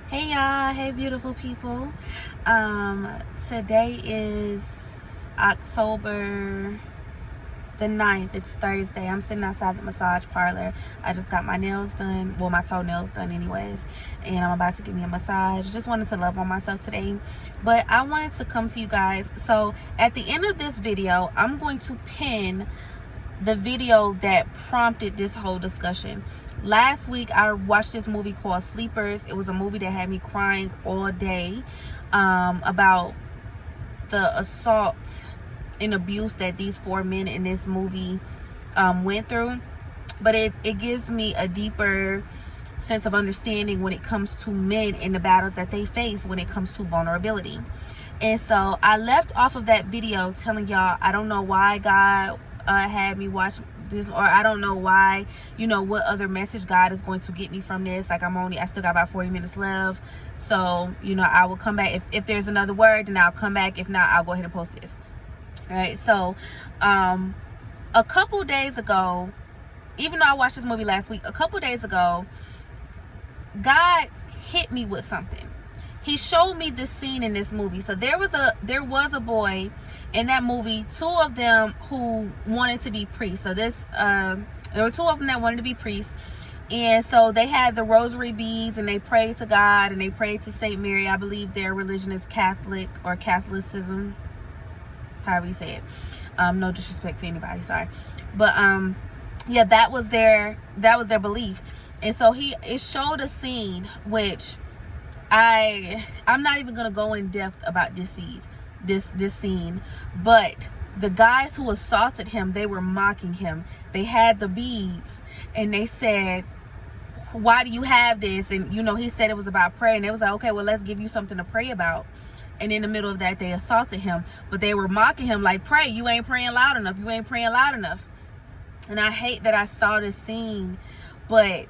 Hey y'all, hey beautiful people. Today is October the 9th. It's Thursday. I'm sitting outside the massage parlor. I just got my nails done, well, my toenails done anyways, and I'm about to give me a massage. Just wanted to love on myself today, but I wanted to come to you guys. So at the end of this video, I'm going to pin the video that prompted this whole discussion. Last week I watched this movie called Sleepers. It was a movie that had me crying all day about the assault and abuse that these four men in this movie went through. But it gives me a deeper sense of understanding when it comes to men and the battles that they face when it comes to vulnerability. And so I left off of that video telling y'all, I don't know why God had me watch this, or I don't know why, what other message God is going to get me from this. Like, I still got about 40 minutes left. So, I will come back. If there's another word, then I'll come back. If not, I'll go ahead and post this. All right. So, a couple days ago, even though I watched this movie last week, a couple days ago, God hit me with something. He showed me this scene in this movie. So there was a boy in that movie, two of them who wanted to be priests. So there were two of them that wanted to be priests. And so they had the rosary beads and they prayed to God and they prayed to Saint Mary. I believe their religion is Catholic or Catholicism, however you say it. No disrespect to anybody, sorry. But yeah, that was their belief. And so it showed a scene which I'm not even gonna go in depth about this scene, but the guys who assaulted him, they were mocking him. They had the beads and they said, why do you have this? And he said it was about prayer, and they was like, okay, well, let's give you something to pray about. And in the middle of that, they assaulted him, but they were mocking him like, pray, you ain't praying loud enough, you ain't praying loud enough. And I hate that I saw this scene, but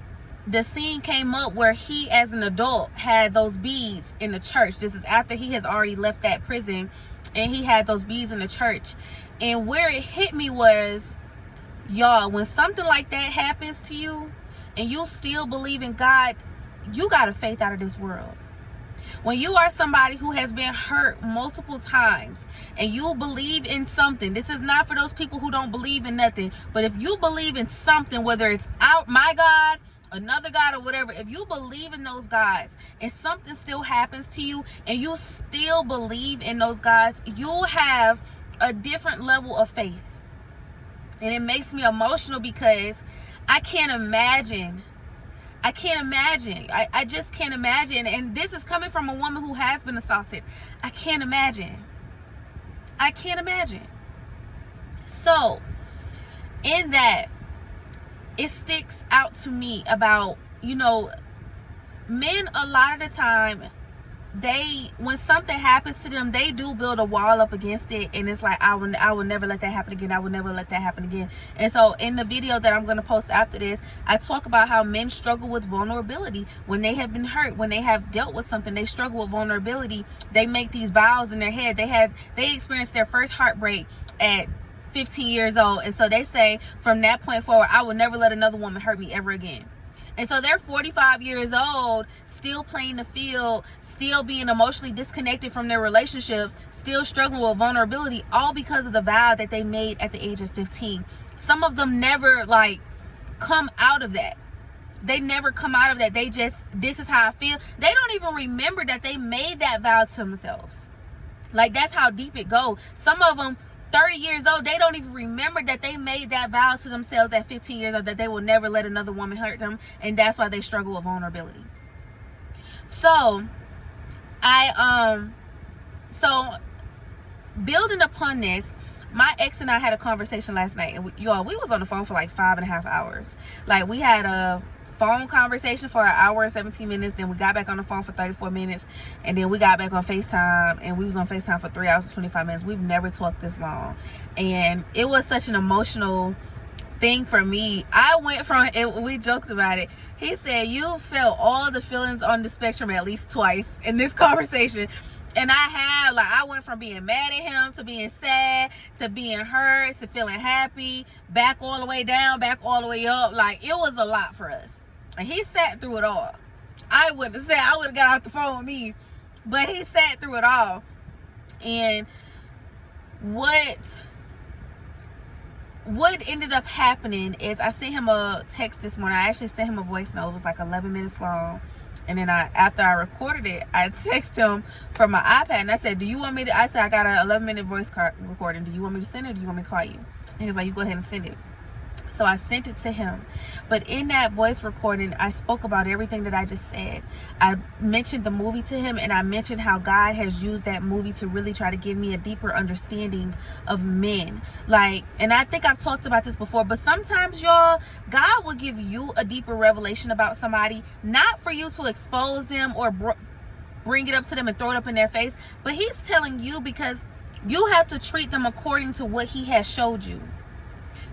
the scene came up where he, as an adult, had those beads in the church. This is after he has already left that prison, and he had those beads in the church. And where it hit me was, y'all, when something like that happens to you and you still believe in God, you got a faith out of this world. When you are somebody who has been hurt multiple times and you believe in something, this is not for those people who don't believe in nothing, but if you believe in something, whether it's my God, another God, or whatever, if you believe in those gods and something still happens to you and you still believe in those gods, you'll have a different level of faith. And it makes me emotional because I can't imagine. I just can't imagine. And this is coming from a woman who has been assaulted. I can't imagine. So, in that, it sticks out to me about, men a lot of the time, when something happens to them, they do build a wall up against it, and it's like, I will never let that happen again. I will never let that happen again. And so in the video that I'm going to post after this, I talk about how men struggle with vulnerability when they have been hurt, when they have dealt with something. They struggle with vulnerability. They make these vows in their head. They experienced their first heartbreak at 15 years old, and so they say, from that point forward, I will never let another woman hurt me ever again. And so they're 45 years old, still playing the field, still being emotionally disconnected from their relationships, still struggling with vulnerability, all because of the vow that they made at the age of 15. Some of them never come out of that. They never come out of that. They just, this is how I feel. They don't even remember that they made that vow to themselves. That's how deep it goes. Some of them, 30 years old, they don't even remember that they made that vow to themselves at 15 years old, that they will never let another woman hurt them, and that's why they struggle with vulnerability. So building upon this, my ex and I had a conversation last night, and we was on the phone for 5.5 hours. We had a phone conversation for an hour and 17 minutes, then we got back on the phone for 34 minutes, and then we got back on FaceTime, and we was on FaceTime for 3 hours and 25 minutes. We've never talked this long, and it was such an emotional thing for me. I went from it, we joked about it. He said, you felt all the feelings on the spectrum at least twice in this conversation. And I went from being mad at him to being sad to being hurt to feeling happy, back all the way down, back all the way up. It was a lot for us. And he sat through it all. I would have said, I would have got off the phone with me. But he sat through it all. And what ended up happening is I sent him a text this morning. I actually sent him a voice note. It was like 11 minutes long. And then after I recorded it, I texted him from my iPad and I said, do you want me to, I said, I got an 11-minute voice recording. Do you want me to send it or do you want me to call you? And he was like, you go ahead and send it. So I sent it to him. But in that voice recording, I spoke about everything that I just said. I mentioned the movie to him, and I mentioned how God has used that movie to really try to give me a deeper understanding of men. Like, and I think I've talked about this before, but sometimes, y'all, God will give you a deeper revelation about somebody, not for you to expose them or bring it up to them and throw it up in their face, but he's telling you because you have to treat them according to what he has showed you.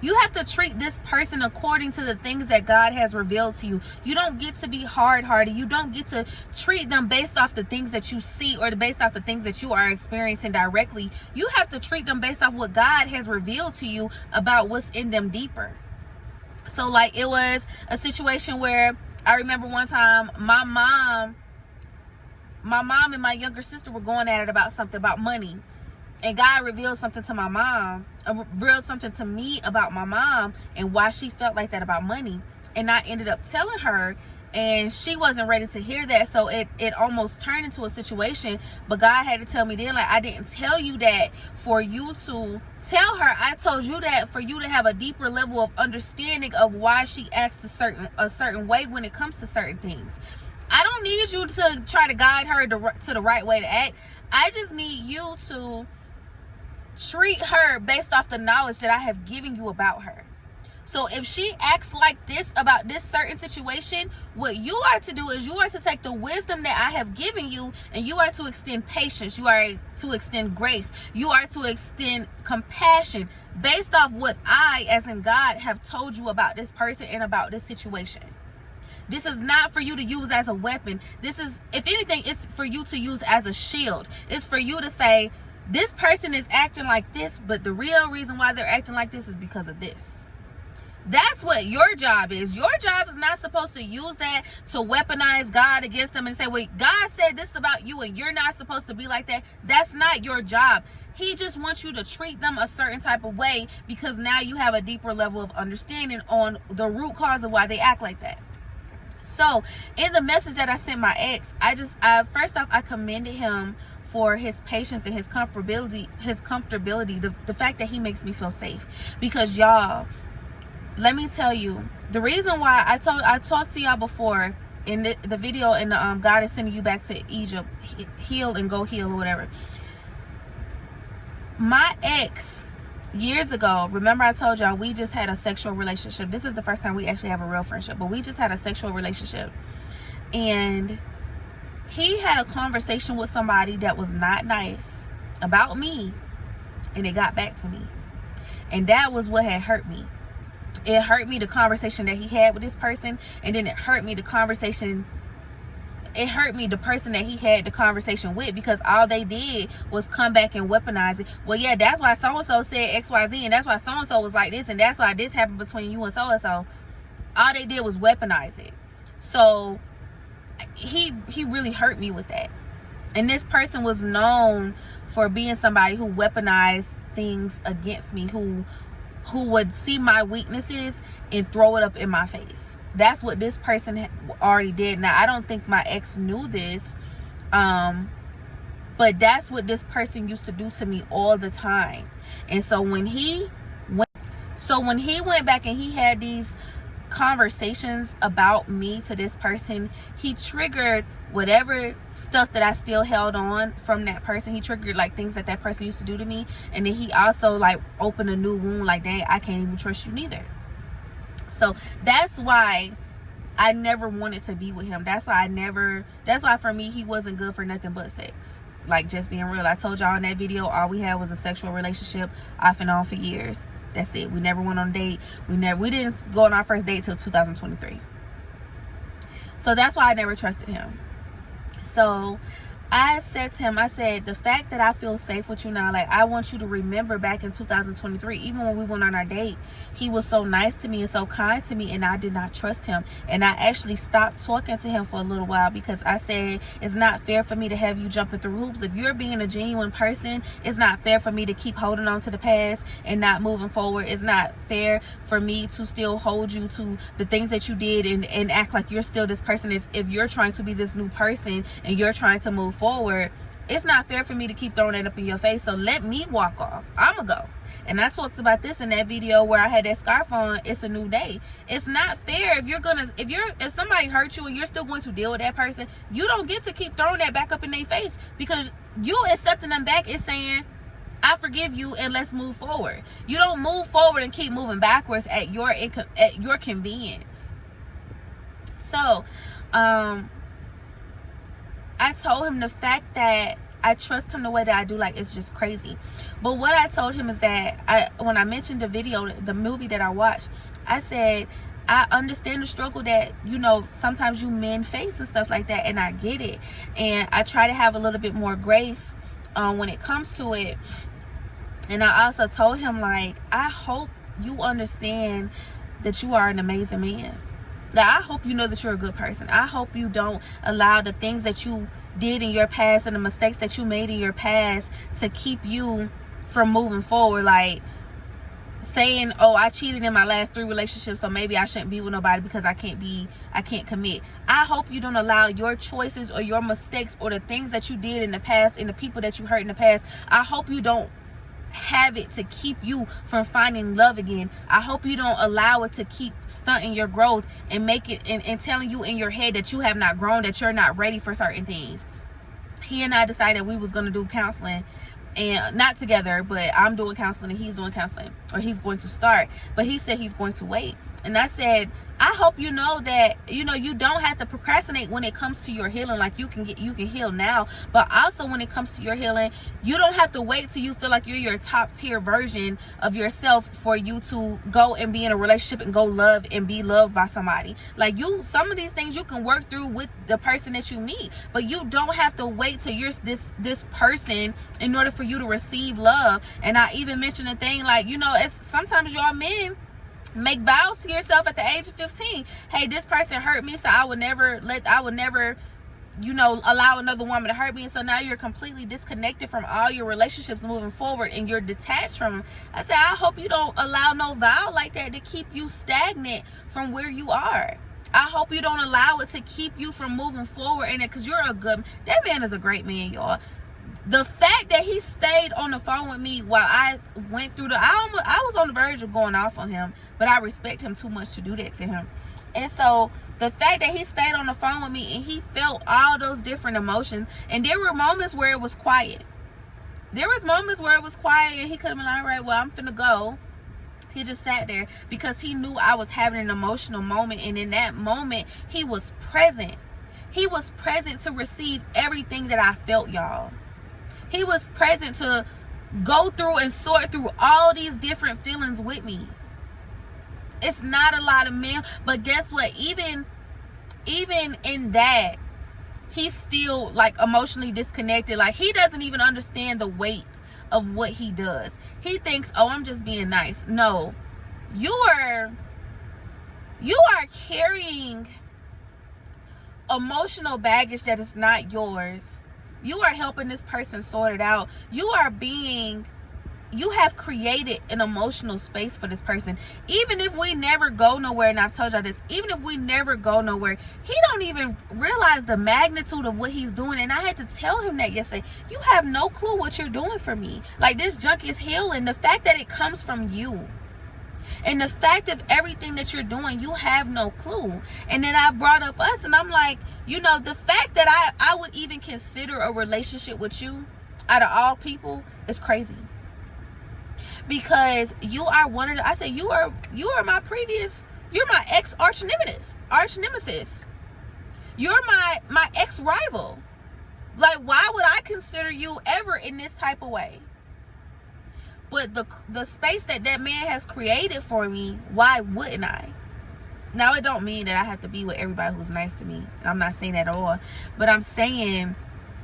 You have to treat this person according to the things that God has revealed to you. You don't get to be hard-hearted. You don't get to treat them based off the things that you see or based off the things that you are experiencing directly. You have to treat them based off what God has revealed to you about what's in them deeper. So, like, it was a situation where I remember one time my mom and my younger sister were going at it about something about money. And God revealed something to my mom, revealed something to me about my mom and why she felt like that about money. And I ended up telling her, and she wasn't ready to hear that. So it almost turned into a situation. But God had to tell me then, like, I didn't tell you that for you to tell her. I told you that for you to have a deeper level of understanding of why she acts a certain way when it comes to certain things. I don't need you to try to guide her to the right way to act. I just need you to treat her based off the knowledge that I have given you about her. So if she acts like this about this certain situation, what you are to do is you are to take the wisdom that I have given you and you are to extend patience. You are to extend grace. You are to extend compassion based off what I, as in God, have told you about this person and about this situation. This is not for you to use as a weapon. This is, if anything, it's for you to use as a shield. It's for you to say, this person is acting like this, but the real reason why they're acting like this is because of this. That's what your job is. Your job is not supposed to use that to weaponize God against them and say, wait, God said this about you and you're not supposed to be like that. That's not your job. He just wants you to treat them a certain type of way because now you have a deeper level of understanding on the root cause of why they act like that. So in the message that I sent my ex, first off, I commended him for his patience and his comfortability, the fact that he makes me feel safe. Because y'all, let me tell you, the reason why I talked to y'all before in the video, and God is sending you back to Egypt, heal and go heal or whatever. My ex, years ago, remember I told y'all we just had a sexual relationship. This is the first time we actually have a real friendship, but we just had a sexual relationship. And he had a conversation with somebody that was not nice about me, and it got back to me. And that was what had hurt me. It hurt me, the conversation that he had with this person, and then it hurt me the person that he had the conversation with, because all they did was come back and weaponize it. Well, yeah, that's why so-and-so said XYZ, and that's why so-and-so was like this, and that's why this happened between you and so-and-so. All they did was weaponize it. So he really hurt me with that. And this person was known for being somebody who weaponized things against me, who would see my weaknesses and throw it up in my face. That's what this person already did. Now, I don't think my ex knew this, but that's what this person used to do to me all the time. And so when he went back and he had these conversations about me to this person, he triggered whatever stuff that I still held on from that person. He triggered like things that person used to do to me, and then he also like opened a new wound, like, dang, I can't even trust you neither. So that's why I never wanted to be with him. That's why for me he wasn't good for nothing but sex. Like, just being real. I told y'all in that video, all we had was a sexual relationship off and on for years. That's it. We never went on a date. We didn't go on our first date till 2023. So that's why I never trusted him. So I said to him, I said, the fact that I feel safe with you now, like, I want you to remember back in 2023, even when we went on our date, he was so nice to me and so kind to me, and I did not trust him. And I actually stopped talking to him for a little while because I said, it's not fair for me to have you jumping through hoops. If you're being a genuine person, it's not fair for me to keep holding on to the past and not moving forward. It's not fair for me to still hold you to the things that you did and act like you're still this person. If you're trying to be this new person and you're trying to move forward, it's not fair for me to keep throwing it up in your face. So let me walk off. I'ma go. And I talked about this in that video where I had that scarf on. It's a new day. It's not fair if somebody hurt you and you're still going to deal with that person, you don't get to keep throwing that back up in their face, because you accepting them back is saying, I forgive you and let's move forward. You don't move forward and keep moving backwards at your convenience. So, I told him the fact that I trust him the way that I do, like, it's just crazy. But what I told him is that when I mentioned the movie that I watched, I said, I understand the struggle that, you know, sometimes you men face and stuff like that, and I get it. And I try to have a little bit more grace when it comes to it. And I also told him, like, I hope you understand that you are an amazing man. Now, I hope you know that you're a good person. I hope you don't allow the things that you did in your past and the mistakes that you made in your past to keep you from moving forward. Like saying, oh, I cheated in my last 3 relationships, so maybe I shouldn't be with nobody because I can't commit. I hope you don't allow your choices or your mistakes or the things that you did in the past and the people that you hurt in the past, I hope you don't have it to keep you from finding love again. I hope you don't allow it to keep stunting your growth and make it and telling you in your head that you have not grown, that you're not ready for certain things. He and I decided we was going to do counseling, and not together, but I'm doing counseling and he's doing counseling, or he's going to start, but he said he's going to wait. And I said, I hope you know that, you know, you don't have to procrastinate when it comes to your healing. Like, you can heal now, but also when it comes to your healing, you don't have to wait till you feel like you're your top tier version of yourself for you to go and be in a relationship and go love and be loved by somebody. Like, some of these things you can work through with the person that you meet, but you don't have to wait till you're this person in order for you to receive love. And I even mentioned a thing like, you know, it's sometimes y'all men make vows to yourself at the age of 15. Hey, this person hurt me, so I would never, you know, allow another woman to hurt me. And so now you're completely disconnected from all your relationships moving forward and you're detached from them. I said, I hope you don't allow no vow like that to keep you stagnant from where you are. I hope you don't allow it to keep you from moving forward in it, because that man is a great man, y'all. The fact that he stayed on the phone with me while I went through I was on the verge of going off on him, but I respect him too much to do that to him. And so the fact that he stayed on the phone with me and he felt all those different emotions, and there were moments where it was quiet. There was moments where it was quiet and he could have been like, all right, well, I'm finna go. He just sat there because he knew I was having an emotional moment, and in that moment, he was present. He was present to receive everything that I felt, y'all. He was present to go through and sort through all these different feelings with me. It's not a lot of men, but guess what? Even in that, he's still like emotionally disconnected. Like, he doesn't even understand the weight of what he does. He thinks, oh, I'm just being nice. No, you are carrying emotional baggage that is not yours. You are helping this person sort it out. You have created an emotional space for this person. Even if we never go nowhere, and I've told y'all this, even if we never go nowhere, he don't even realize the magnitude of what he's doing. And I had to tell him that yesterday. You have no clue what you're doing for me. Like, this junk is healing. The fact that it comes from you, and the fact of everything that you're doing, you have no clue. And then I brought up us, and I'm like, you know, the fact that I would even consider a relationship with you out of all people is crazy. Because you are one of the, I say, you are you're my ex arch nemesis. You're my ex rival. Like, why would I consider you ever in this type of way? But the space that man has created for me, why wouldn't I? Now, it don't mean that I have to be with everybody who's nice to me. I'm not saying that at all. But I'm saying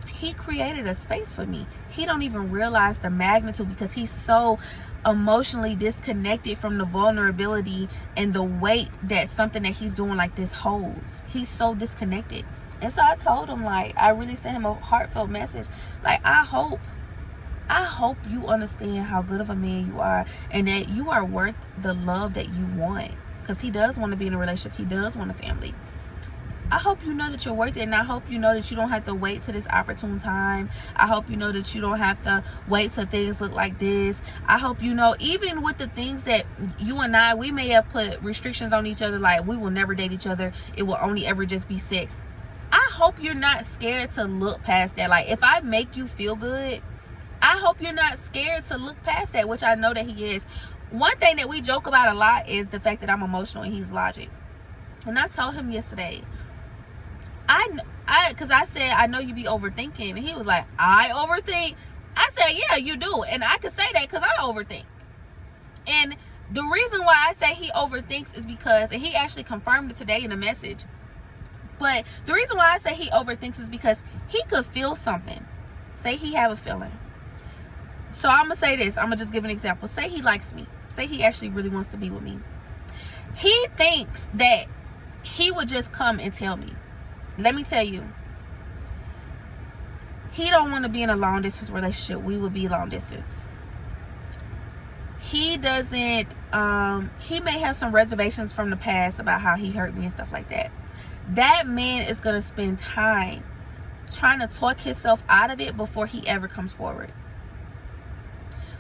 He created a space for me. He don't even realize the magnitude because he's so emotionally disconnected from the vulnerability and the weight that something that he's doing like this holds. He's so disconnected. And so I told him, like, I really sent him a heartfelt message. Like, I hope you understand how good of a man you are and that you are worth the love that you want. Because he does want to be in a relationship. He does want a family. I hope you know that you're worth it, and I hope you know that you don't have to wait to this opportune time. I hope you know that you don't have to wait till things look like this. I hope you know, even with the things that you and I, we may have put restrictions on each other, like we will never date each other. It will only ever just be sex. I hope you're not scared to look past that. Like, if I make you feel good, I hope you're not scared to look past that, which I know that he is. One thing that we joke about a lot is the fact that I'm emotional and he's logic. And I told him yesterday, because I said, I know you be overthinking. And he was like, I overthink? I said, yeah, you do. And I could say that because I overthink. And the reason why I say he overthinks is because, and he actually confirmed it today in a message, but the reason why I say he overthinks is because he could feel something. Say he have a feeling. So I'm going to say this. I'm going to just give an example. Say he likes me. Say he actually really wants to be with me. He thinks that he would just come and tell me. Let me tell you, he don't want to be in a long distance relationship. We would be long distance. He doesn't, he may have some reservations from the past about how he hurt me and stuff like that. That man is going to spend time trying to talk himself out of it before he ever comes forward.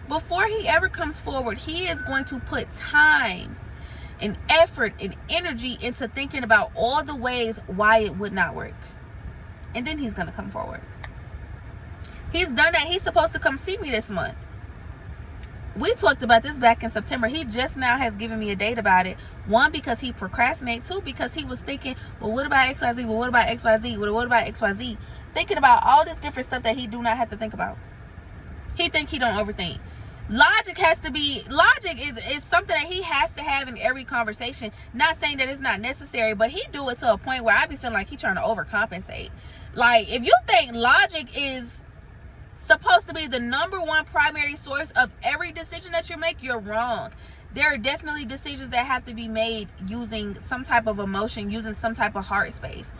Before he ever comes forward, he is going to put time and effort and energy into thinking about all the ways why it would not work. And then he's going to come forward. He's done that. He's supposed to come see me this month. We talked about this back in September. He just now has given me a date about it. One, because he procrastinated. Two, because he was thinking, well, what about XYZ? Well, what about XYZ? Well, what about XYZ? Thinking about all this different stuff that he do not have to think about. He think he don't overthink. Logic is something that he has to have in every conversation. Not saying that it's not necessary, but he do it to a point where I be feeling like he trying to overcompensate. Like, if you think logic is supposed to be the number one primary source of every decision that you make, you're wrong. There are definitely decisions that have to be made using some type of emotion, using some type of heart space.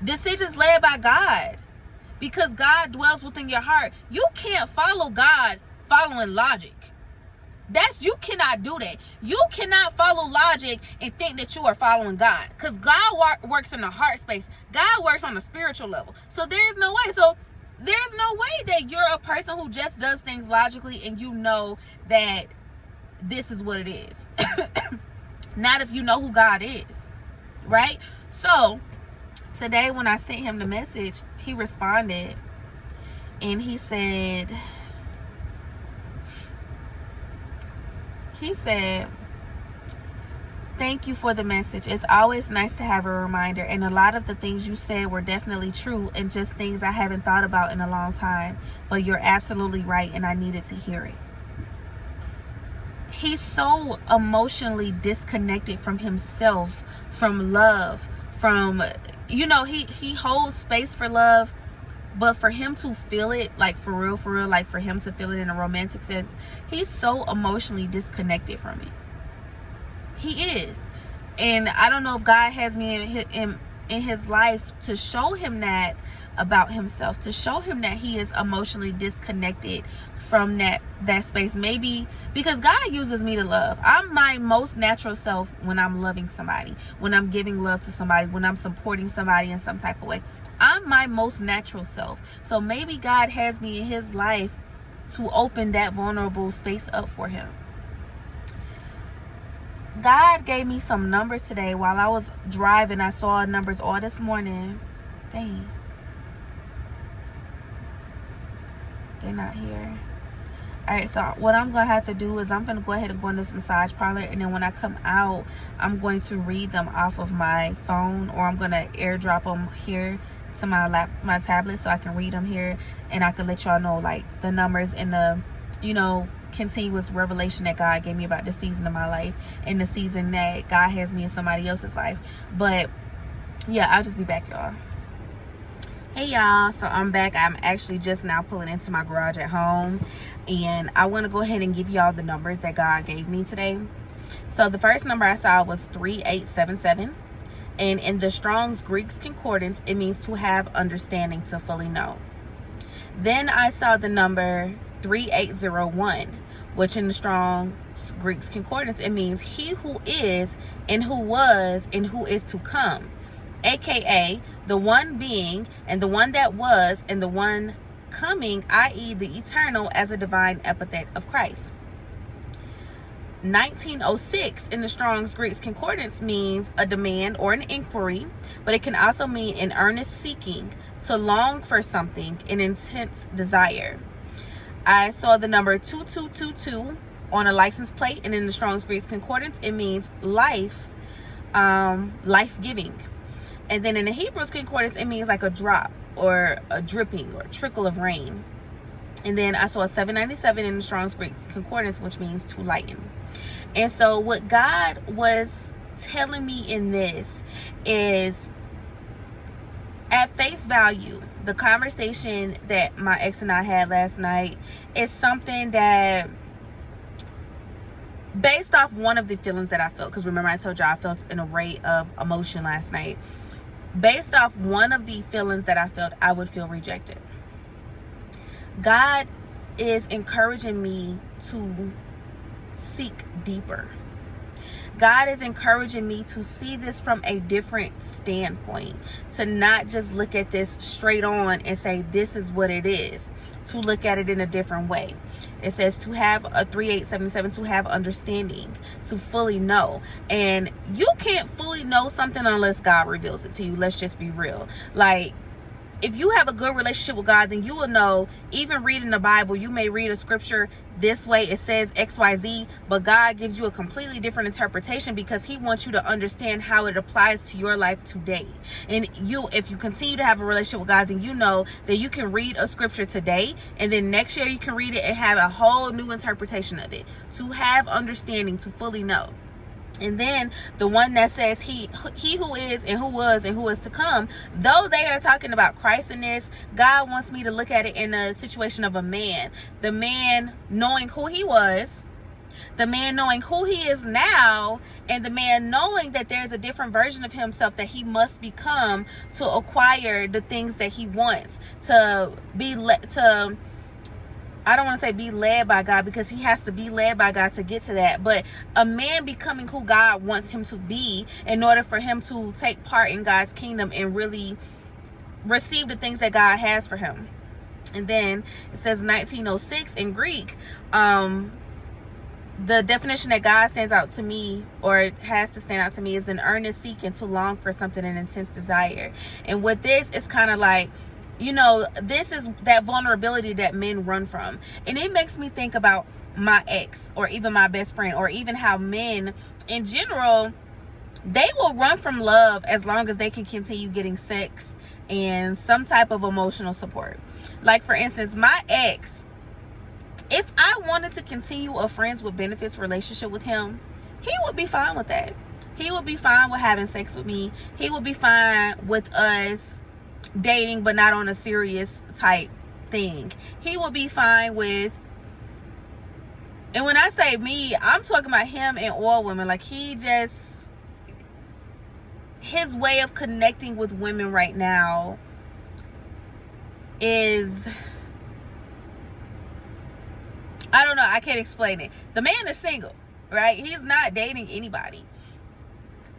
Decisions led by God, because God dwells within your heart. You can't follow God following logic. You cannot do that. You cannot follow logic and think that you are following God, because God works in the heart space. God works on a spiritual level. So there's no way. So there's no way that you're a person who just does things logically and you know that this is what it is. Not if you know who God is, right? So today when I sent him the message, he responded and he said, thank you for the message. It's always nice to have a reminder, and a lot of the things you said were definitely true and just things I haven't thought about in a long time, but you're absolutely right and I needed to hear it. He's so emotionally disconnected from himself, from love, from, you know, he holds space for love, but for him to feel it, like for real, like for him to feel it in a romantic sense, he's so emotionally disconnected from it. He is. And I don't know if God has me in his life to show him that about himself, to show him that he is emotionally disconnected from that space. Maybe because God uses me to love. I'm my most natural self when I'm loving somebody, when I'm giving love to somebody, when I'm supporting somebody in some type of way. I'm my most natural self. So maybe God has me in his life to open that vulnerable space up for him. God gave me some numbers today while I was driving. I saw numbers all this morning. Dang. They're not here. Alright, so what I'm going to have to do is I'm going to go ahead and go in this massage parlor. And then when I come out, I'm going to read them off of my phone. Or I'm going to airdrop them here to my tablet so I can read them here. And I can let y'all know, like, the numbers and the, you know, continuous revelation that God gave me about the season of my life and the season that God has me in somebody else's life. But yeah, I'll just be back, y'all. Hey y'all, so I'm back. I'm actually just now pulling into my garage at home, and I want to go ahead and give y'all the numbers that God gave me today. So the first number I saw was 3877, and in the Strong's Greek Concordance it means to have understanding, to fully know. Then I saw the number 3801, which in the Strong's Greek Concordance it means he who is and who was and who is to come, aka the one being and the one that was and the one coming, i.e. the eternal, as a divine epithet of Christ. 1906 in the Strong's Greek Concordance means a demand or an inquiry, but it can also mean an earnest seeking, to long for something, an intense desire. I saw the number 2222 on a license plate, and in the Strong's Greek Concordance it means life, life-giving. And then in the Hebrew Concordance it means like a drop or a dripping or trickle of rain. And then I saw 797 in the Strong's Greek Concordance, which means to lighten. And so what God was telling me in this is, at face value, the conversation that my ex and I had last night is something that, based off one of the feelings that I felt, because remember I told you I felt an array of emotion last night. Based off one of the feelings that I felt, I would feel rejected. God is encouraging me to seek deeper. God is encouraging me to see this from a different standpoint, to not just look at this straight on and say this is what it is, to look at it in a different way. It says to have a 3877, to have understanding, to fully know. And you can't fully know something unless God reveals it to you. Let's just be real. Like, if you have a good relationship with God, then you will know, even reading the Bible, you may read a scripture this way, it says XYZ, but God gives you a completely different interpretation because he wants you to understand how it applies to your life today. And if you continue to have a relationship with God, then you know that you can read a scripture today, and then next year you can read it and have a whole new interpretation of it. To have understanding, to fully know. And then the one that says he who is and who was and who is to come, though they are talking about Christ in this, God wants me to look at it in a situation of a man. The man knowing who he was, the man knowing who he is now, and the man knowing that there's a different version of himself that he must become to acquire the things that he wants, to be I don't want to say be led by God, because he has to be led by God to get to that. But a man becoming who God wants him to be in order for him to take part in God's kingdom and really receive the things that God has for him. And then it says 1906 in Greek. The definition that God stands out to me, or has to stand out to me, is an earnest seeking, to long for something, an intense desire. And with this, it's kind of like, you know, this is that vulnerability that men run from. And it makes me think about my ex, or even my best friend, or even how men in general, they will run from love as long as they can continue getting sex and some type of emotional support. Like, for instance, my ex, if I wanted to continue a friends with benefits relationship with him, he would be fine with that. He would be fine with having sex with me. He would be fine with us dating, but not on a serious type thing. He would be fine with, and when I say me, I'm talking about him and all women. Like, his way of connecting with women right now is, I don't know, I can't explain it. The man is single, right? He's not dating anybody.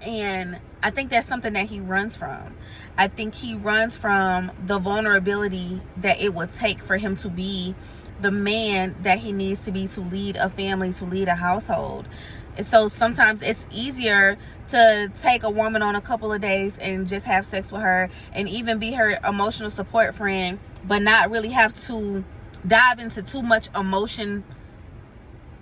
And I think that's something that he runs from. I think he runs from the vulnerability that it would take for him to be the man that he needs to be, to lead a family, to lead a household. And so sometimes it's easier to take a woman on a couple of days and just have sex with her, and even be her emotional support friend, but not really have to dive into too much emotion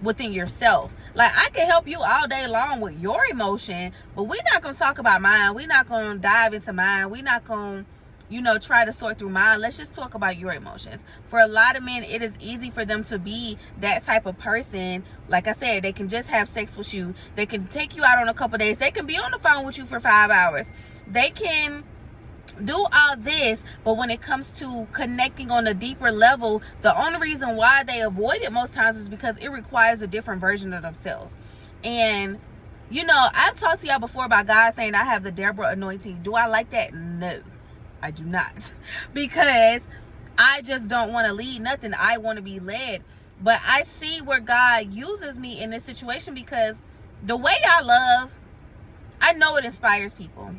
within yourself. Like, I can help you all day long with your emotion, but we're not going to talk about mine. We're not going to dive into mine. We're not going to, try to sort through mine. Let's just talk about your emotions. For a lot of men, it is easy for them to be that type of person. Like I said, they can just have sex with you. They can take you out on a couple days. They can be on the phone with you for 5 hours. They can do all this, but when it comes to connecting on a deeper level, the only reason why they avoid it most times is because it requires a different version of themselves. And you know, I've talked to y'all before about God saying I have the Deborah anointing. Do I like that? No, I do not. Because I just don't want to lead nothing. I want to be led. But I see where God uses me in this situation, because the way I love, I know it inspires people.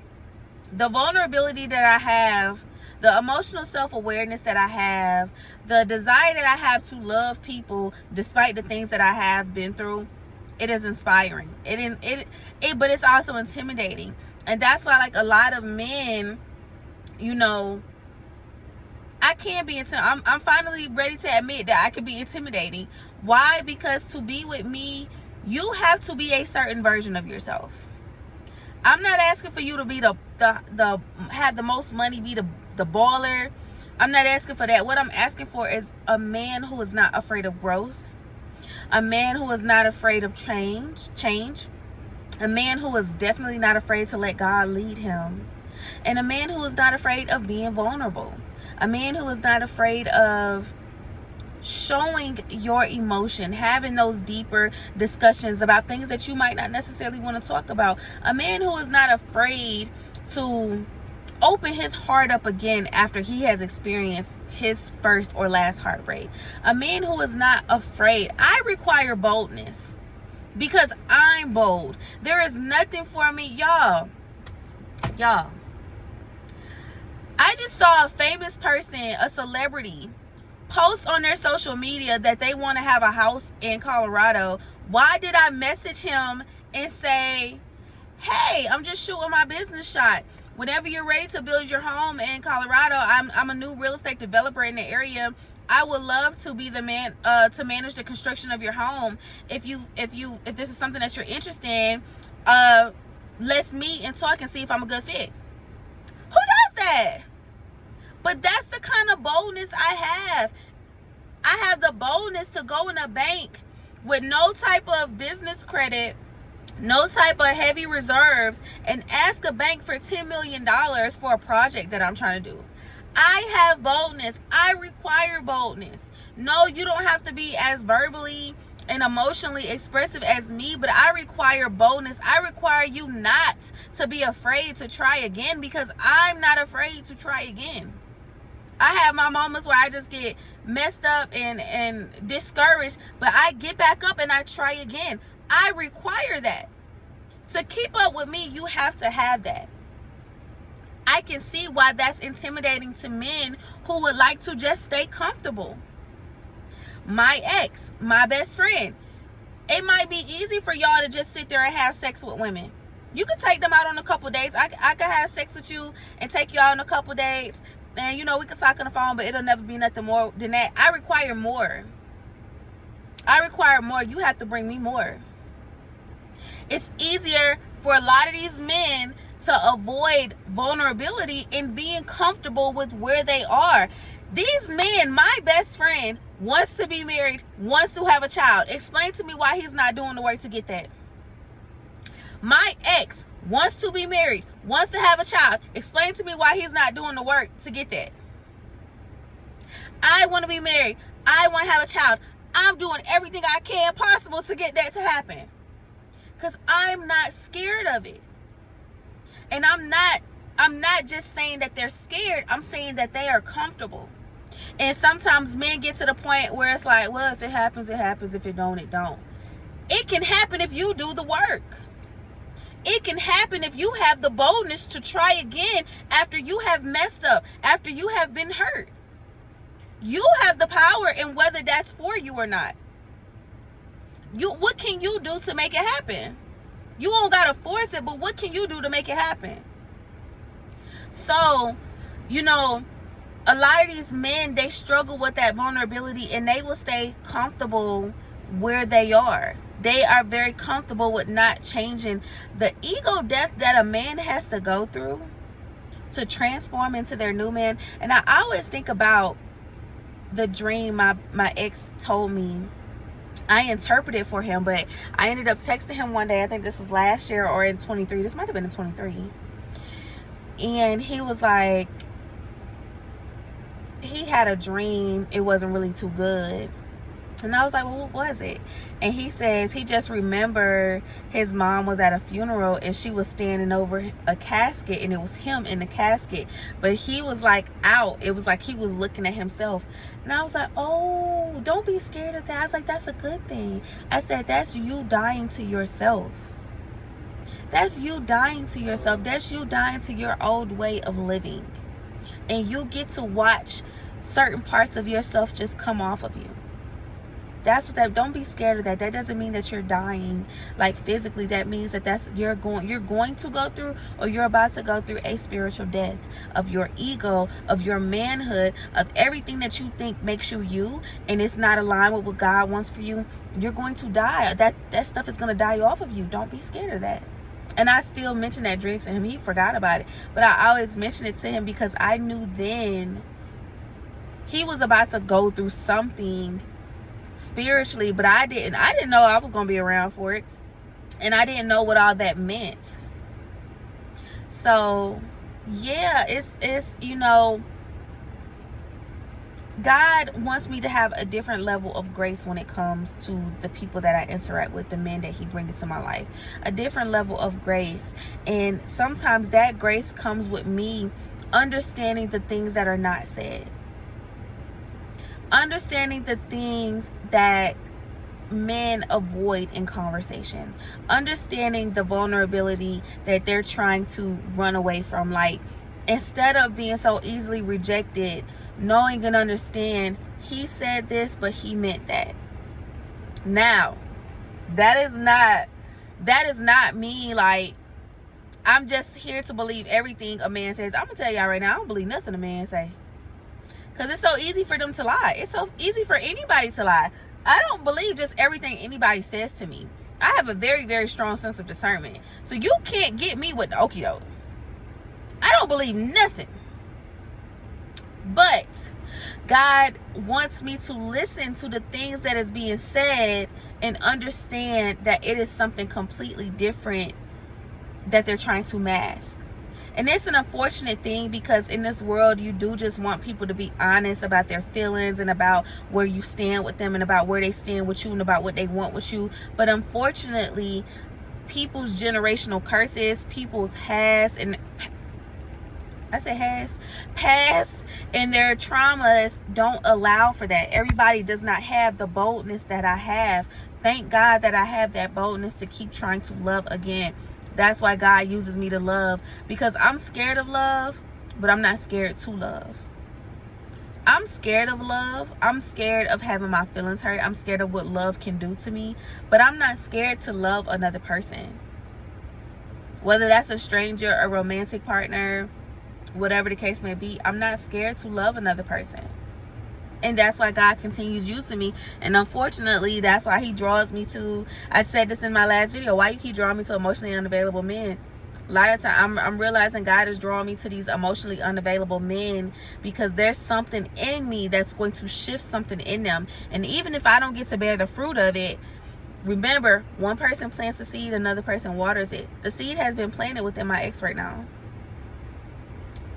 The vulnerability that I have, the emotional self-awareness that I have, the desire that I have to love people despite the things that I have been through, it is inspiring. But it's also intimidating. And that's why, like, a lot of men, you know, I can be intimidating. I'm finally ready to admit that I can be intimidating. Why? Because to be with me, you have to be a certain version of yourself. I'm not asking for you to be the have the most money, be the baller. I'm not asking for that. What I'm asking for is a man who is not afraid of growth, a man who is not afraid of change, a man who is definitely not afraid to let God lead him, and a man who is not afraid of being vulnerable, a man who is not afraid of showing your emotion, having those deeper discussions about things that you might not necessarily want to talk about, a man who is not afraid to open his heart up again after he has experienced his first or last heartbreak, a man who is not afraid. I require boldness because I'm bold. There is nothing for me, y'all. I just saw a famous person, a celebrity, post on their social media that they want to have a house in Colorado. Why did I message him and say, hey, I'm just shooting my business shot. Whenever you're ready to build your home in Colorado, I'm a new real estate developer in the area. I would love to be the man to manage the construction of your home. If this is something that you're interested in, let's meet and talk and see if I'm a good fit. Who does that? But that's the kind of boldness I have. I have the boldness to go in a bank with no type of business credit, no type of heavy reserves, and ask a bank for $10 million for a project that I'm trying to do. I have boldness. I require boldness. No, you don't have to be as verbally and emotionally expressive as me, but I require boldness. I require you not to be afraid to try again, because I'm not afraid to try again. I have my moments where I just get messed up and discouraged, but I get back up and I try again. I require that. To keep up with me, you have to have that. I can see why that's intimidating to men who would like to just stay comfortable. My ex, my best friend, it might be easy for y'all to just sit there and have sex with women. You can take them out on a couple dates. I could have sex with you and take you out on a couple dates. And, you know, we can talk on the phone, but it'll never be nothing more than that. I require more. You have to bring me more. It's easier for a lot of these men to avoid vulnerability and being comfortable with where they are. These men, my best friend, wants to be married, wants to have a child. Explain to me why he's not doing the work to get that. My ex wants to be married, wants to have a child. Explain to me why he's not doing the work to get that. I want to be married. I want to have a child. I'm doing everything I can possible to get that to happen, because I'm not scared of it. And I'm not just saying that they're scared. I'm saying that they are comfortable. And sometimes men get to the point where it's like, well, if it happens, it happens. If it don't, it don't. It can happen if you do the work. It can happen if you have the boldness to try again after you have messed up, after you have been hurt. You have the power in whether that's for you or not. What can you do to make it happen? You won't gotta force it, but what can you do to make it happen? So, you know, a lot of these men, they struggle with that vulnerability, and they will stay comfortable where they are. They are very comfortable with not changing. The ego death that a man has to go through to transform into their new man. And I always think about the dream my ex told me. I interpreted for him, but I ended up texting him one day. I think this was last year or in 23. This might have been in 23. And he was like, he had a dream. It wasn't really too good. And I was like, well, what was it? And he says he just remembered his mom was at a funeral and she was standing over a casket and it was him in the casket. But he was like out. It was like he was looking at himself. And I was like, oh, don't be scared of that. I was like, that's a good thing. I said, that's you dying to yourself. That's you dying to yourself. That's you dying to your old way of living. And you get to watch certain parts of yourself just come off of you. That's what that, don't be scared of that. That doesn't mean that you're dying like physically. That means that you're going to go through, or you're about to go through a spiritual death of your ego, of your manhood, of everything that you think makes you you, and it's not aligned with what God wants for you. You're going to die. That stuff is going to die off of you. Don't be scared of that. And I still mention that dream to him. He forgot about it, but I always mention it to him because I knew then he was about to go through something spiritually, but I didn't know I was gonna be around for it, and I didn't know what all that meant. So yeah, it's you know, God wants me to have a different level of grace when it comes to the people that I interact with, the men that he brings into my life. A different level of grace. And sometimes that grace comes with me understanding the things that are not said. Understanding the things that men avoid in conversation. Understanding the vulnerability that they're trying to run away from. Like, instead of being so easily rejected, knowing and understand, he said this, but he meant that. Now, that is not me like, I'm just here to believe everything a man says. I'm gonna tell y'all right now, I don't believe nothing a man say. Because it's so easy for them to lie. It's so easy for anybody to lie. I don't believe just everything anybody says to me. I have a very, very strong sense of discernment. So you can't get me with the okie doke. I don't believe nothing. But God wants me to listen to the things that is being said and understand that it is something completely different that they're trying to mask. And it's an unfortunate thing because in this world, you do just want people to be honest about their feelings and about where you stand with them and about where they stand with you and about what they want with you. But unfortunately, people's generational curses, people's past and their traumas don't allow for that. Everybody does not have the boldness that I have. Thank God that I have that boldness to keep trying to love again. That's why God uses me to love, because I'm scared of love, but I'm not scared to love. I'm scared of love. I'm scared of having my feelings hurt. I'm scared of what love can do to me, but I'm not scared to love another person. Whether that's a stranger, a romantic partner, whatever the case may be, I'm not scared to love another person. And that's why God continues using me. And unfortunately, that's why he draws me to, I said this in my last video, why you keep drawing me to emotionally unavailable men. A lot of time I'm realizing God is drawing me to these emotionally unavailable men because there's something in me that's going to shift something in them. And even if I don't get to bear the fruit of it, remember, one person plants the seed, another person waters it. The seed has been planted within my ex right now.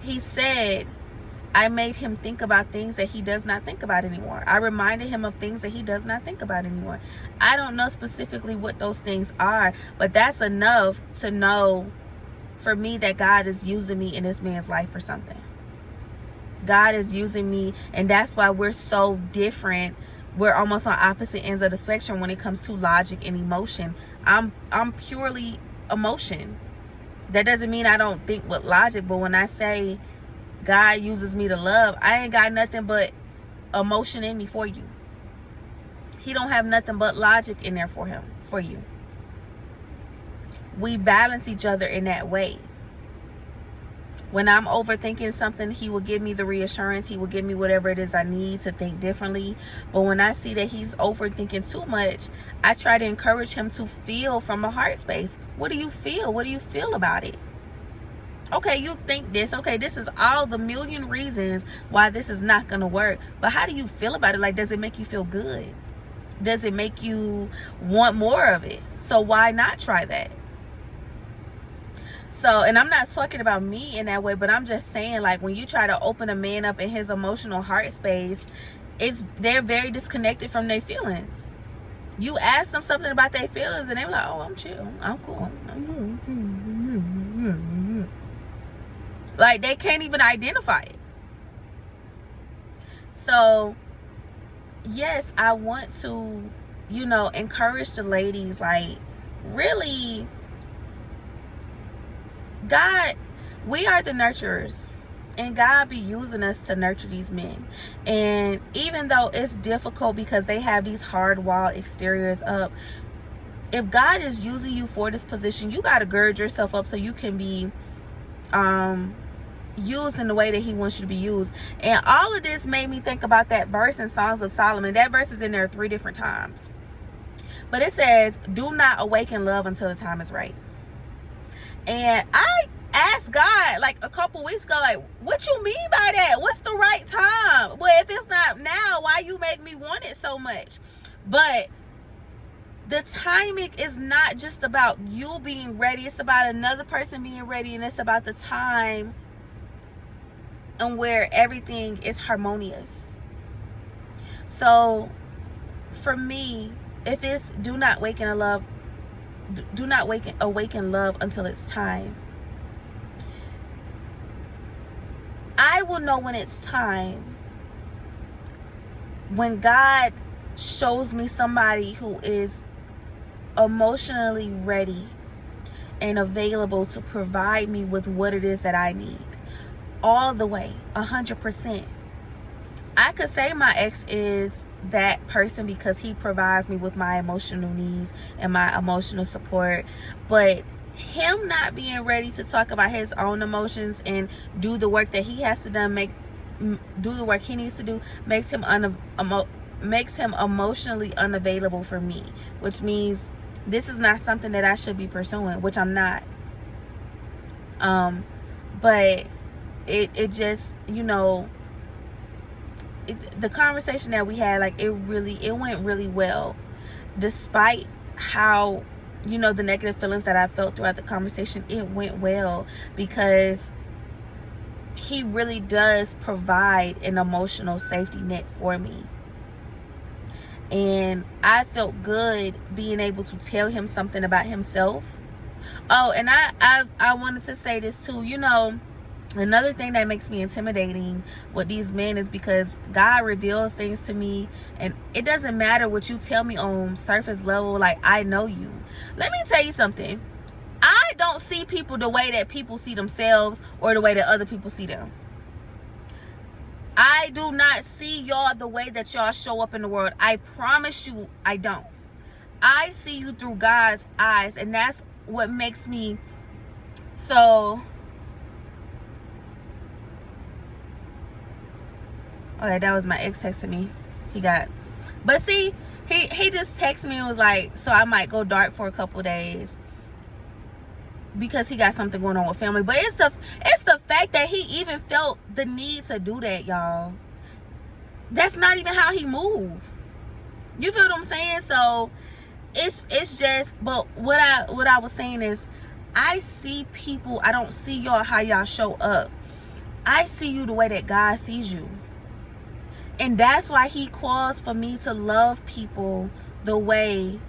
He said, I made him think about things that he does not think about anymore. I reminded him of things that he does not think about anymore. I don't know specifically what those things are, but that's enough to know for me that God is using me in this man's life for something. God is using me, and that's why we're so different. We're almost on opposite ends of the spectrum when it comes to logic and emotion. I'm purely emotion. That doesn't mean I don't think with logic, but when I say God uses me to love, I ain't got nothing but emotion in me for you. He don't have nothing but logic in there for you. We balance each other in that way. When I'm overthinking something, he will give me the reassurance. He will give me whatever it is I need to think differently. But when I see that he's overthinking too much, I try to encourage him to feel from a heart space. What do you feel? What do you feel about it? Okay, you think this. Okay, this is all the million reasons why this is not going to work. But how do you feel about it? Like, does it make you feel good? Does it make you want more of it? So why not try that? So, and I'm not talking about me in that way, but I'm just saying, like, when you try to open a man up in his emotional heart space, they're very disconnected from their feelings. You ask them something about their feelings and they're like, oh, I'm chill, I'm cool. Like, they can't even identify it. So yes, I want to, you know, encourage the ladies, like, really, God, we are the nurturers, and God be using us to nurture these men. And even though it's difficult because they have these hard wall exteriors up, if God is using you for this position, you got to gird yourself up so you can be used in the way that he wants you to be used. And all of this made me think about that verse in Songs of Solomon. That verse is in there 3 different times, but it says, do not awaken love until the time is right. And I asked God like a couple weeks ago, like, what you mean by that? What's the right time? Well, if it's not now, why you make me want it so much? But the timing is not just about you being ready. It's about another person being ready, and it's about the time and where everything is harmonious. So for me, if it's do not awaken love until it's time, I will know when it's time when God shows me somebody who is emotionally ready and available to provide me with what it is that I need, all the way, 100%. I could say my ex is that person because he provides me with my emotional needs and my emotional support, but him not being ready to talk about his own emotions and do the work that he has to do the work he needs to do makes him emotionally unavailable for me, which means this is not something that I should be pursuing, which I'm not. But it just, you know, the conversation that we had, like, it went really well, despite how, you know, the negative feelings that I felt throughout the conversation. It went well because he really does provide an emotional safety net for me. And I felt good being able to tell him something about himself. Oh, and I wanted to say this too. You know, another thing that makes me intimidating with these men is because God reveals things to me, and it doesn't matter what you tell me on surface level. Like, I know you. Let me tell you something. I don't see people the way that people see themselves or the way that other people see them. I do not see y'all the way that y'all show up in the world. I promise you, I don't. I see you through God's eyes, and that's what makes me so... Okay, that was my ex texting me. But see, he just texted me and was like, so I might go dark for a couple days because he got something going on with family. But it's the fact that he even felt the need to do that, y'all. That's not even how he moved. You feel what I'm saying? So it's just, but what I was saying is, I see people, I don't see y'all how y'all show up. I see you the way that God sees you. And that's why he calls for me to love people the way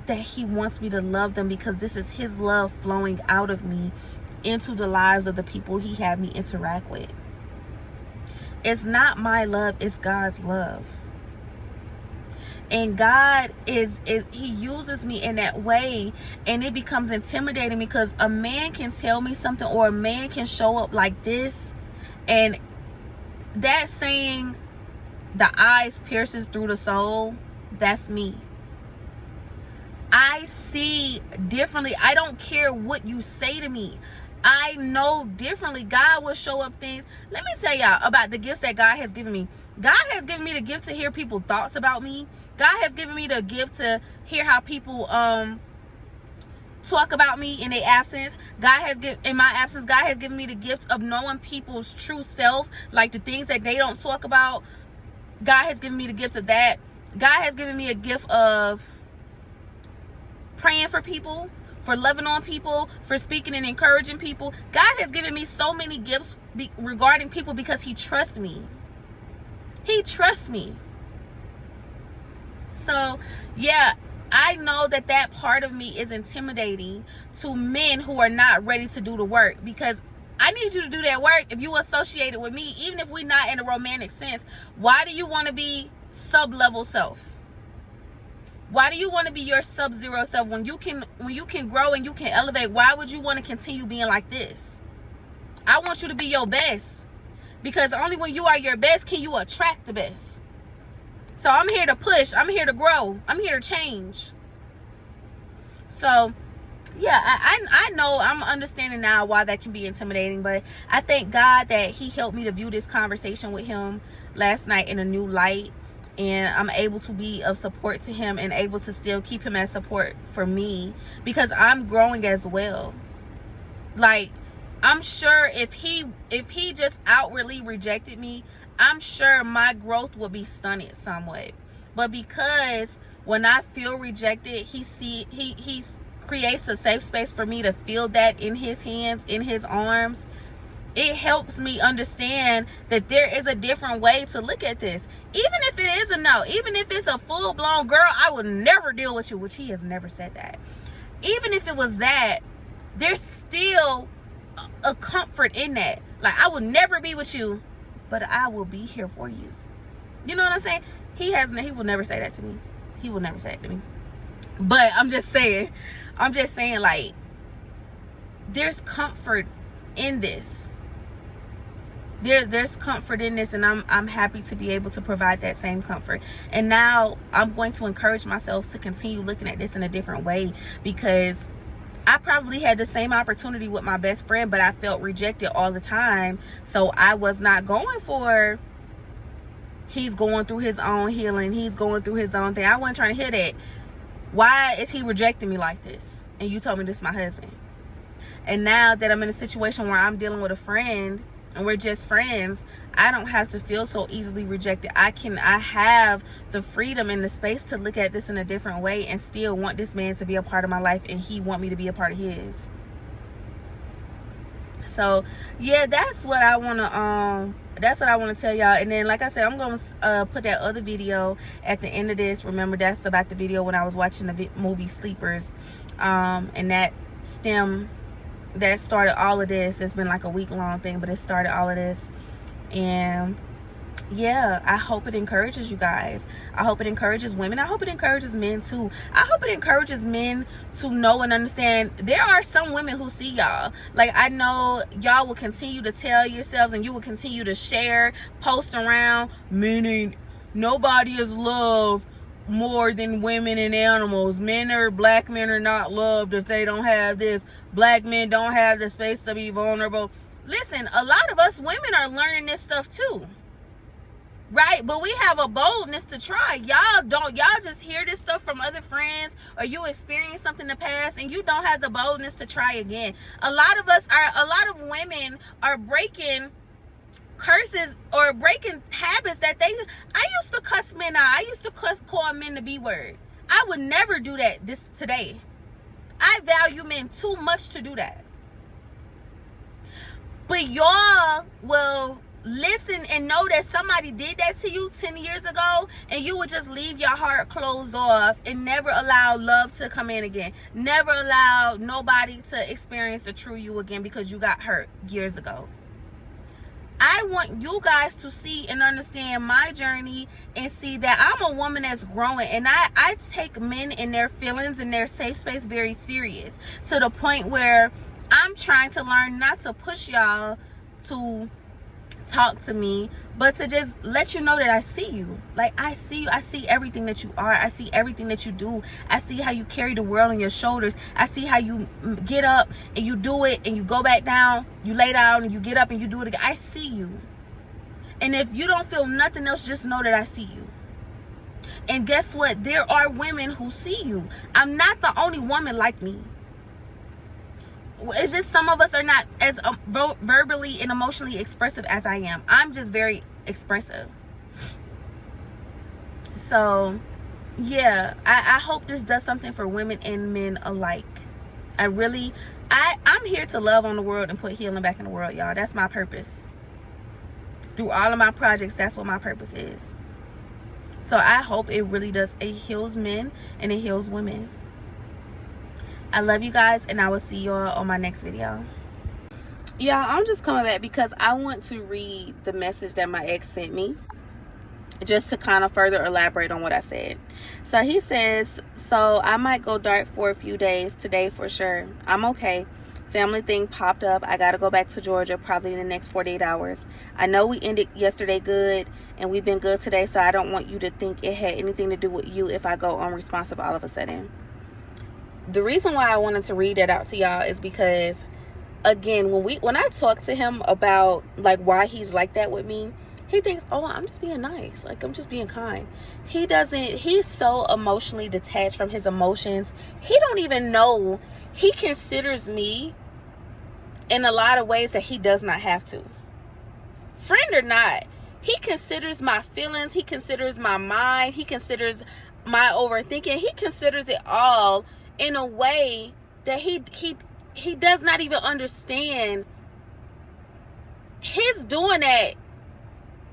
that he wants me to love them, because this is his love flowing out of me into the lives of the people he had me interact with. It's not my love, it's God's love. And God he uses me in that way, and it becomes intimidating because a man can tell me something, or a man can show up like this, and that saying, the eyes pierces through the soul, that's me. I see differently. I don't care what you say to me. I know differently. God will show up things. Let me tell y'all about the gifts that God has given me. God has given me the gift to hear people's thoughts about me. God has given me the gift to hear how people talk about me in their absence. In my absence, God has given me the gift of knowing people's true self, like the things that they don't talk about. God has given me the gift of that. God has given me a gift of praying for people for loving on people, for speaking and encouraging people. God has given me so many gifts regarding people because he trusts me. He trusts me. So, yeah, I know that that part of me is intimidating to men who are not ready to do the work, because I need you to do that work if you associated with me, even if we're not in a romantic sense. Why do you want to be sub-level self? Why do you want to be your sub-zero self when you can grow and you can elevate? Why would you want to continue being like this? I want you to be your best, because only when you are your best can you attract the best. So I'm here to push. I'm here to grow. I'm here to change. So yeah, I know, I'm understanding now why that can be intimidating, but I thank God that he helped me to view this conversation with him last night in a new light, and I'm able to be of support to him and able to still keep him as support for me, because I'm growing as well. Like, I'm sure if he just outwardly rejected me, I'm sure my growth would be stunted somewhat. But because when I feel rejected, he creates a safe space for me to feel that in his hands, in his arms. It helps me understand that there is a different way to look at this. Even if it is a no, even if it's a full-blown, girl, I would never deal with you, which he has never said that. Even if it was that, there's still a comfort in that. Like, I will never be with you, but I will be here for you. You know what I'm saying? He will never say that to me. He will never say it to me. But I'm just saying, like, there's comfort in this. There's comfort in this, and I'm happy to be able to provide that same comfort. And now I'm going to encourage myself to continue looking at this in a different way, because I probably had the same opportunity with my best friend, but I felt rejected all the time. So I was not going for, he's going through his own healing, he's going through his own thing. I wasn't trying to hear that. Why is he rejecting me like this? And you told me this is my husband. And now that I'm in a situation where I'm dealing with a friend and we're just friends, I don't have to feel so easily rejected. I have the freedom and the space to look at this in a different way and still want this man to be a part of my life, and he want me to be a part of his. So yeah, that's what I want to tell y'all. And then, like I said, I'm going to put that other video at the end of this. Remember, that's about the video when I was watching the movie Sleepers, and that started all of this. It's been like a week-long thing, but it started all of this. And yeah, I hope it encourages you guys. I hope it encourages women. I hope it encourages men too. I hope it encourages men to know and understand there are some women who see y'all. Like, I know y'all will continue to tell yourselves, and you will continue to share, post around, meaning nobody is loved more than women and animals. Black men are not loved if they don't have this. Black men don't have the space to be vulnerable. Listen, a lot of us women are learning this stuff too, right? But we have a boldness to try. Y'all just hear this stuff from other friends, or you experience something in the past and you don't have the boldness to try again. A lot of women are breaking curses or breaking habits that I used to cuss men out. I used to call men the B word. I would never do that today. I value men too much to do that. But y'all will listen and know that somebody did that to you 10 years ago, and you would just leave your heart closed off and never allow love to come in again. Never allow nobody to experience the true you again because you got hurt years ago. I want you guys to see and understand my journey and see that I'm a woman that's growing, and I take men and their feelings and their safe space very serious, to the point where I'm trying to learn not to push y'all to talk to me, but to just let you know that I see you. Like, I see you. I see everything that you are. I see everything that you do. I see how you carry the world on your shoulders. I see how you get up and you do it and you go back down. You lay down and you get up and you do it again. I see you. And if you don't feel nothing else, just know that I see you. And guess what? There are women who see you. I'm not the only woman like me. It's just some of us are not as verbally and emotionally expressive as I am. I'm just very expressive. So yeah, I hope this does something for women and men alike. I'm here to love on the world and put healing back in the world, y'all. That's my purpose. Through all of my projects, that's what my purpose is. So I hope it really does. It heals men and it heals women. I love you guys, and I will see y'all on my next video. Y'all, I'm just coming back because I want to read the message that my ex sent me, just to kind of further elaborate on what I said. So he says, so I might go dark for a few days today for sure. I'm okay. Family thing popped up. I gotta go back to Georgia probably in the next 48 hours. I know we ended yesterday good and we've been good today, so I don't want you to think it had anything to do with you if I go unresponsive all of a sudden. The reason why I wanted to read that out to y'all is because, again, when I talk to him about like why he's like that with me, he thinks, oh, I'm just being nice, like I'm just being kind. He's so emotionally detached from his emotions. He don't even know he considers me in a lot of ways that he does not have to. Friend or not, he considers my feelings, he considers my mind, he considers my overthinking, he considers it all in a way that he does not even understand. His doing that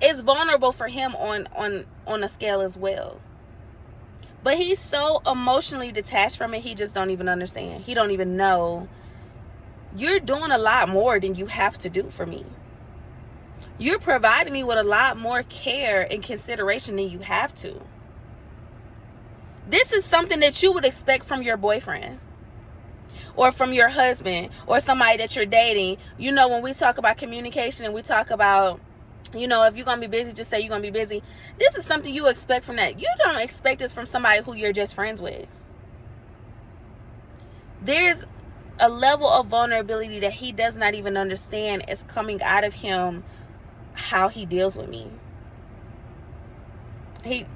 is vulnerable for him on a scale as well. But he's so emotionally detached from it, he just don't even understand. He don't even know. You're doing a lot more than you have to do for me. You're providing me with a lot more care and consideration than you have to. This is something that you would expect from your boyfriend or from your husband or somebody that you're dating. You know, when we talk about communication and we talk about, you know, if you're going to be busy, just say you're going to be busy. This is something you expect from that. You don't expect this from somebody who you're just friends with. There's a level of vulnerability that he does not even understand is coming out of him, how he deals with me.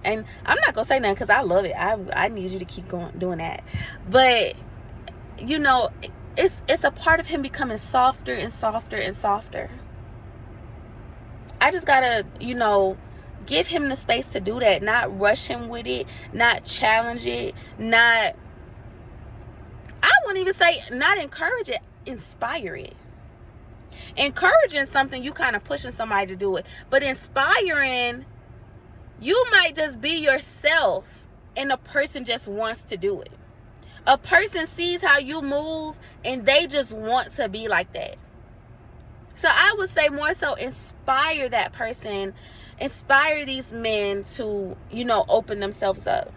And I'm not going to say nothing because I love it. I need you to keep going doing that. But, you know, it's a part of him becoming softer and softer and softer. I just gotta, you know, give him the space to do that. Not rush him with it. Not challenge it. I wouldn't even say not encourage it. Inspire it. Encouraging something, you kind of pushing somebody to do it. But inspiring, you might just be yourself and a person just wants to do it. A person sees how you move and they just want to be like that. So I would say more so inspire that person, inspire these men to, you know, open themselves up.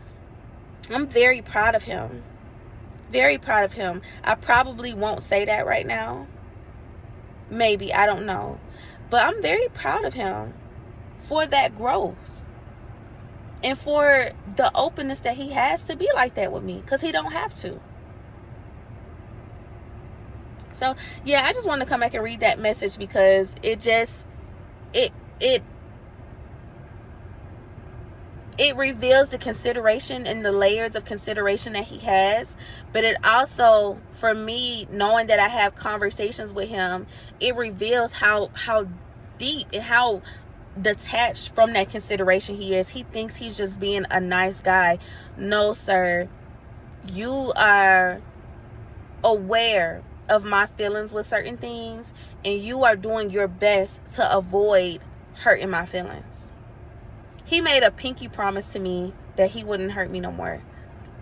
I'm very proud of him. Very proud of him. I probably won't say that right now. Maybe, I don't know. But I'm very proud of him for that growth. And for the openness that he has to be like that with me. Because he don't have to. So, yeah, I just wanted to come back and read that message because it reveals the consideration and the layers of consideration that he has. But it also, for me, knowing that I have conversations with him, it reveals how deep and how detached from that consideration he is. He thinks he's just being a nice guy. No, sir. You are aware of my feelings with certain things, and you are doing your best to avoid hurting my feelings. He made a pinky promise to me that he wouldn't hurt me no more,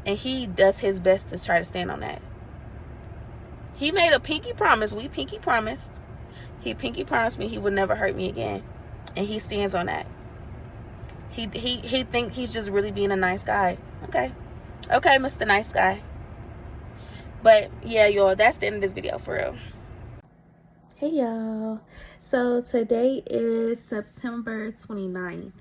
and he does his best to try to stand on that. He made a pinky promise. We pinky promised. He pinky promised me he would never hurt me again, and he stands on that. He thinks he's just really being a nice guy. Okay, Mr. Nice Guy. But yeah, y'all, that's the end of this video for real. Hey y'all, so today is September 29th,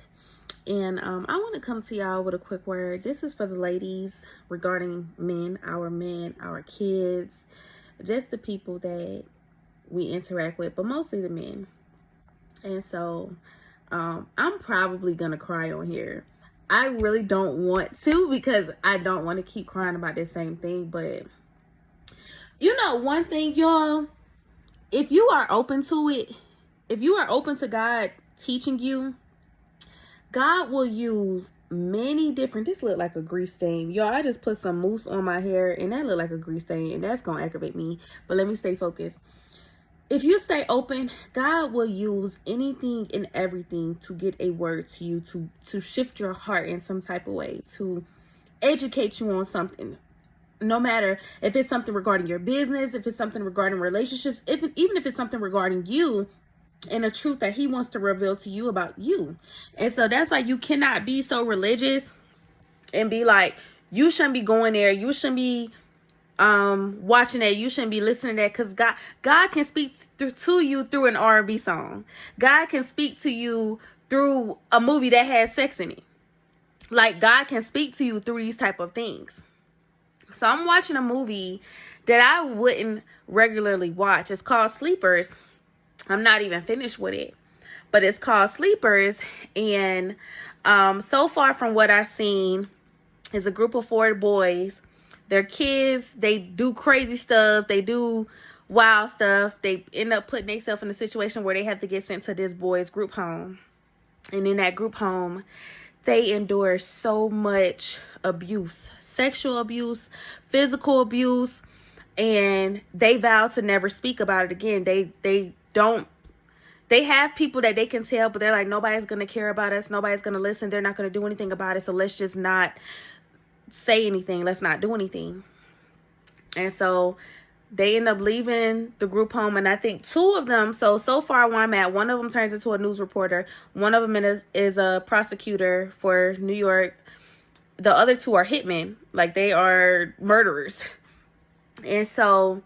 and I want to come to y'all with a quick word. This is for the ladies regarding men, our kids, just the people that we interact with, but mostly the men. And so I'm probably gonna cry on here. I really don't want to, because I don't want to keep crying about this same thing. But you know one thing, y'all, if you are open to it, if you are open to God teaching you, God will use many different, this look like a grease stain. Y'all, I just put some mousse on my hair and that look like a grease stain, and that's gonna aggravate me. But let me stay focused. If you stay open, God will use anything and everything to get a word to you, to shift your heart in some type of way, to educate you on something. No matter if it's something regarding your business, if it's something regarding relationships, even if it's something regarding you, and the truth that he wants to reveal to you about you. And so that's why you cannot be so religious and be like, you shouldn't be going there, you shouldn't be watching that, you shouldn't be listening to that, because God can speak to you through an R&B song. God can speak to you through a movie that has sex in it. Like, God can speak to you through these type of things. So I'm watching a movie that I wouldn't regularly watch. It's called Sleepers. I'm not even finished with it, but it's called Sleepers. And so far from what I've seen, is a group of 4 boys. They're kids. They do crazy stuff. They do wild stuff. They end up putting themselves in a situation where they have to get sent to this boys' group home. And in that group home, they endure so much abuse, sexual abuse, physical abuse, and they vow to never speak about it again. They have people that they can tell, but they're like, nobody's going to care about us. Nobody's going to listen. They're not going to do anything about it. So let's just not say anything. Let's not do anything. And so they end up leaving the group home. And I think 2 of them, so far where I'm at, one of them turns into a news reporter. One of them is a prosecutor for New York. The other 2 are hitmen. Like, they are murderers. And so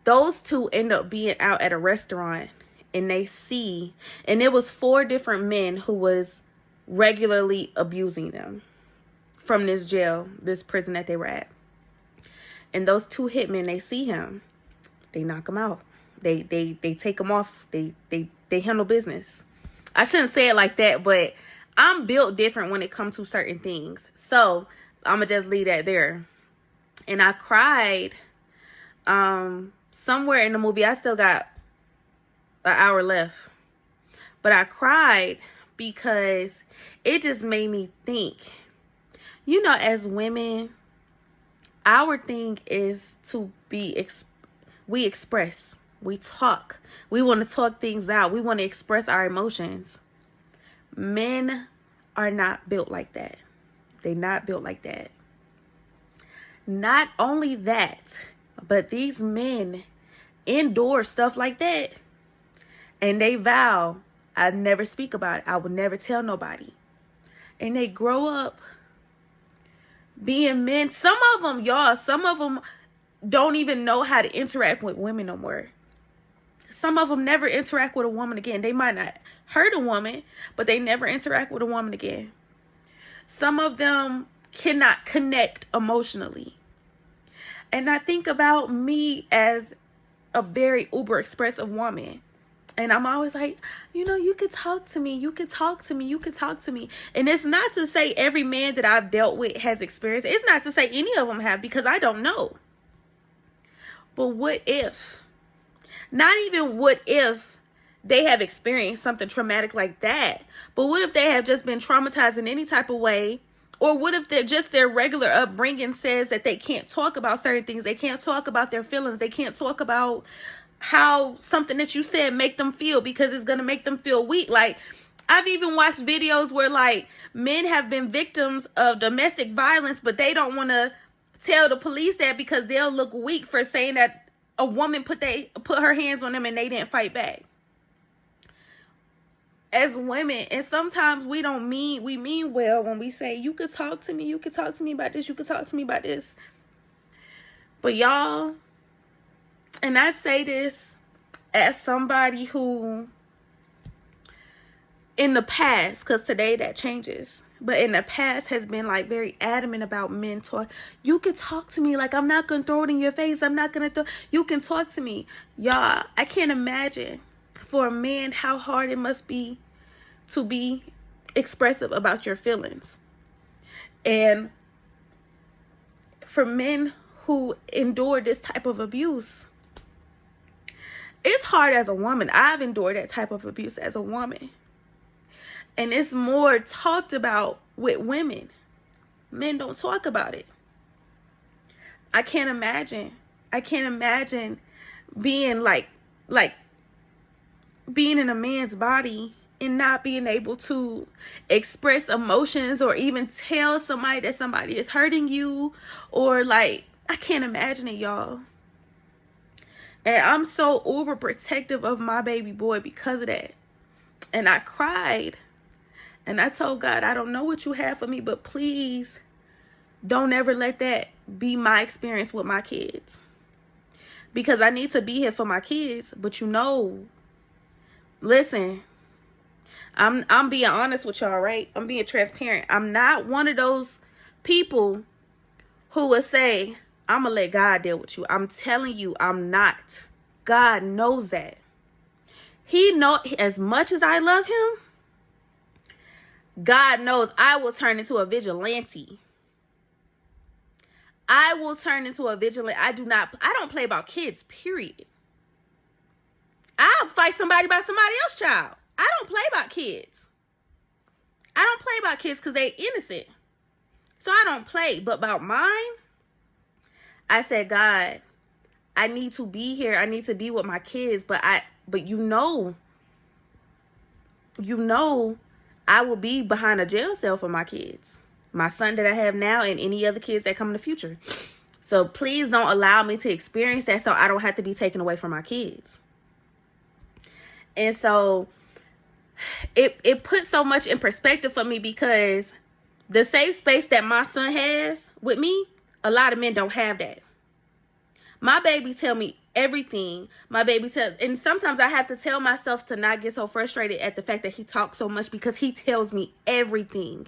those 2 end up being out at a restaurant, and they see, and it was 4 different men who was regularly abusing them from this jail, this prison that they were at. And those 2 hitmen, they see him, they knock him out. They take him off. They handle business. I shouldn't say it like that, but I'm built different when it comes to certain things. So I'm gonna just leave that there. And I cried somewhere in the movie. I still got an hour left, but I cried because it just made me think, you know, as women, our thing is to be, we express, we talk, we want to talk things out, we want to express our emotions. Men are not built like that. They're not built like that. Not only that, but these men endure stuff like that. And they vow, I'd never speak about it. I would never tell nobody. And they grow up being men. Some of them, y'all, some of them don't even know how to interact with women no more. Some of them never interact with a woman again. They might not hurt a woman, but they never interact with a woman again. Some of them cannot connect emotionally. And I think about me as a very uber expressive woman. And I'm always like, you know, you could talk to me. You could talk to me. You could talk to me. And it's not to say every man that I've dealt with has experienced. It's not to say any of them have, because I don't know. But what if? Not even what if they have experienced something traumatic like that. But what if they have just been traumatized in any type of way? Or what if they're just their regular upbringing says that they can't talk about certain things. They can't talk about their feelings. They can't talk about how something that you said make them feel, because it's going to make them feel weak. Like, I've even watched videos where, like, men have been victims of domestic violence, but they don't want to tell the police that because they'll look weak for saying that a woman put her hands on them and they didn't fight back. As women, and sometimes we mean well when we say, you could talk to me, you could talk to me about this, you could talk to me about this. But y'all, and I say this as somebody who, in the past, because today that changes, but in the past has been like very adamant about men talk. You can talk to me. Like, I'm not going to throw it in your face. I'm not going to you can talk to me. Y'all, I can't imagine for a man how hard it must be to be expressive about your feelings. And for men who endure this type of abuse, it's hard as a woman. I've endured that type of abuse as a woman. And it's more talked about with women. Men don't talk about it. I can't imagine being like being in a man's body and not being able to express emotions or even tell somebody that somebody is hurting you, or like, I can't imagine it, y'all. And I'm so overprotective of my baby boy because of that. And I cried and I told God, I don't know what you have for me, but please don't ever let that be my experience with my kids, because I need to be here for my kids. But listen, I'm being honest with y'all, right? I'm being transparent. I'm not one of those people who would say, I'm gonna let God deal with you. I'm telling you, I'm not. God knows that. He knows, as much as I love him, God knows I will turn into a vigilante. I will turn into a vigilante. I don't play about kids, period. I'll fight somebody about somebody else's child. I don't play about kids. I don't play about kids because they innocent. So I don't play. But about mine, I said, God, I need to be here. I need to be with my kids. But you know, I will be behind a jail cell for my kids. My son that I have now and any other kids that come in the future. So please don't allow me to experience that so I don't have to be taken away from my kids. And so it puts so much in perspective for me, because the safe space that my son has with me, a lot of men don't have that. My baby tell me everything. And sometimes I have to tell myself to not get so frustrated at the fact that he talks so much, because he tells me everything.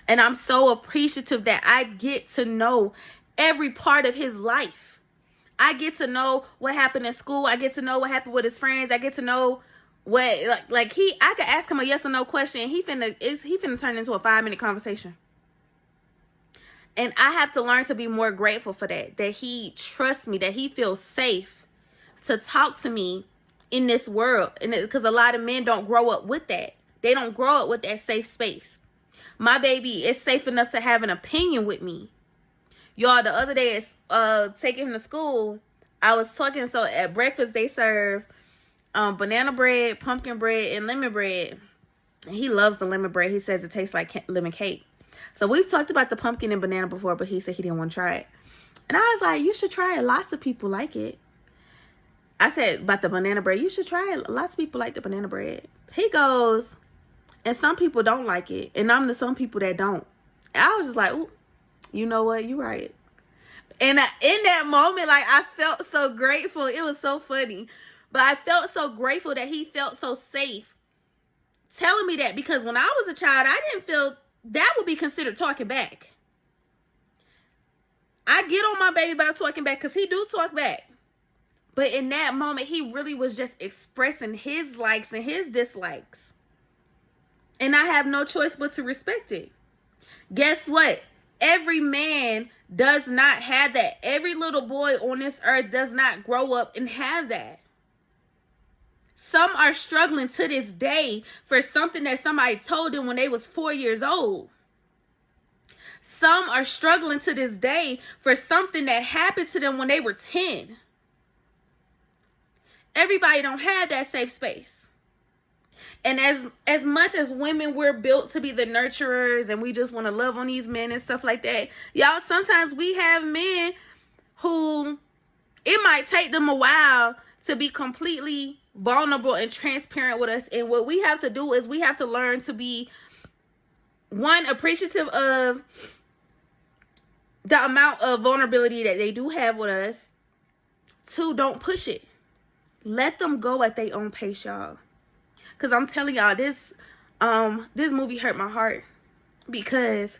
And I'm so appreciative that I get to know every part of his life. I get to know what happened in school. I get to know what happened with his friends. I get to know what, I could ask him a yes or no question, and he finna turn into a 5-minute conversation. And I have to learn to be more grateful for that he trusts me, that he feels safe to talk to me in this world. And because a lot of men don't grow up with that. They don't grow up with that safe space. My baby is safe enough to have an opinion with me. Y'all, the other day, taking him to school, I was talking, so at breakfast, they serve banana bread, pumpkin bread, and lemon bread. And he loves the lemon bread. He says it tastes like lemon cake. So we've talked about the pumpkin and banana before, but he said he didn't want to try it. And I was like, you should try it. Lots of people like it. I said about the banana bread, you should try it. Lots of people like the banana bread. He goes, and some people don't like it. And I'm the some people that don't. And I was just like, ooh, you know what? You're right. And in that moment, I felt so grateful. It was so funny. But I felt so grateful that he felt so safe telling me that, because when I was a child, I didn't feel that would be considered talking back. I get on my baby about talking back because he do talk back. But in that moment, he really was just expressing his likes and his dislikes. And I have no choice but to respect it. Guess what? Every man does not have that. Every little boy on this earth does not grow up and have that. Some are struggling to this day for something that somebody told them when they was 4 years old. Some are struggling to this day for something that happened to them when they were 10. Everybody don't have that safe space. And as much as women, we're built to be the nurturers and we just want to love on these men and stuff like that. Y'all, sometimes we have men who it might take them a while to be completely vulnerable and transparent with us. And what we have to do is we have to learn to be, one, appreciative of the amount of vulnerability that they do have with us. Two, don't push it. Let them go at their own pace, y'all. Because I'm telling y'all, this movie hurt my heart. Because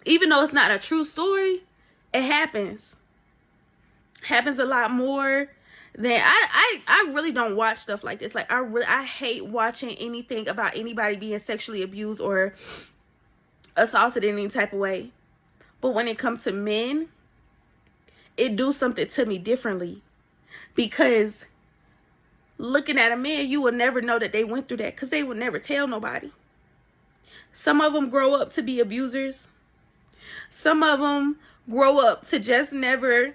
even though it's not a true story, it happens. Happens a lot more than I really don't watch stuff like this. I hate watching anything about anybody being sexually abused or assaulted in any type of way. But when it comes to men, it do something to me differently. Because looking at a man, you will never know that they went through that, because they would never tell nobody. Some of them grow up to be abusers. Some of them grow up to just never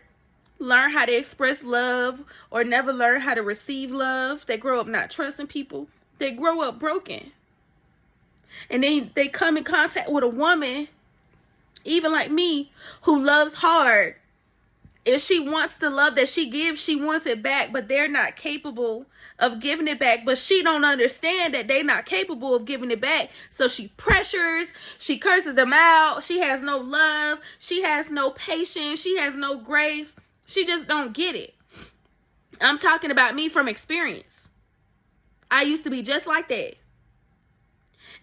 learn how to express love or never learn how to receive love. They grow up not trusting people. They grow up broken. And then they come in contact with a woman, even like me, who loves hard. If she wants the love that she gives, she wants it back, but they're not capable of giving it back. But she don't understand that they're not capable of giving it back. So she pressures, she curses them out. She has no love. She has no patience. She has no grace. She just don't get it. I'm talking about me from experience. I used to be just like that.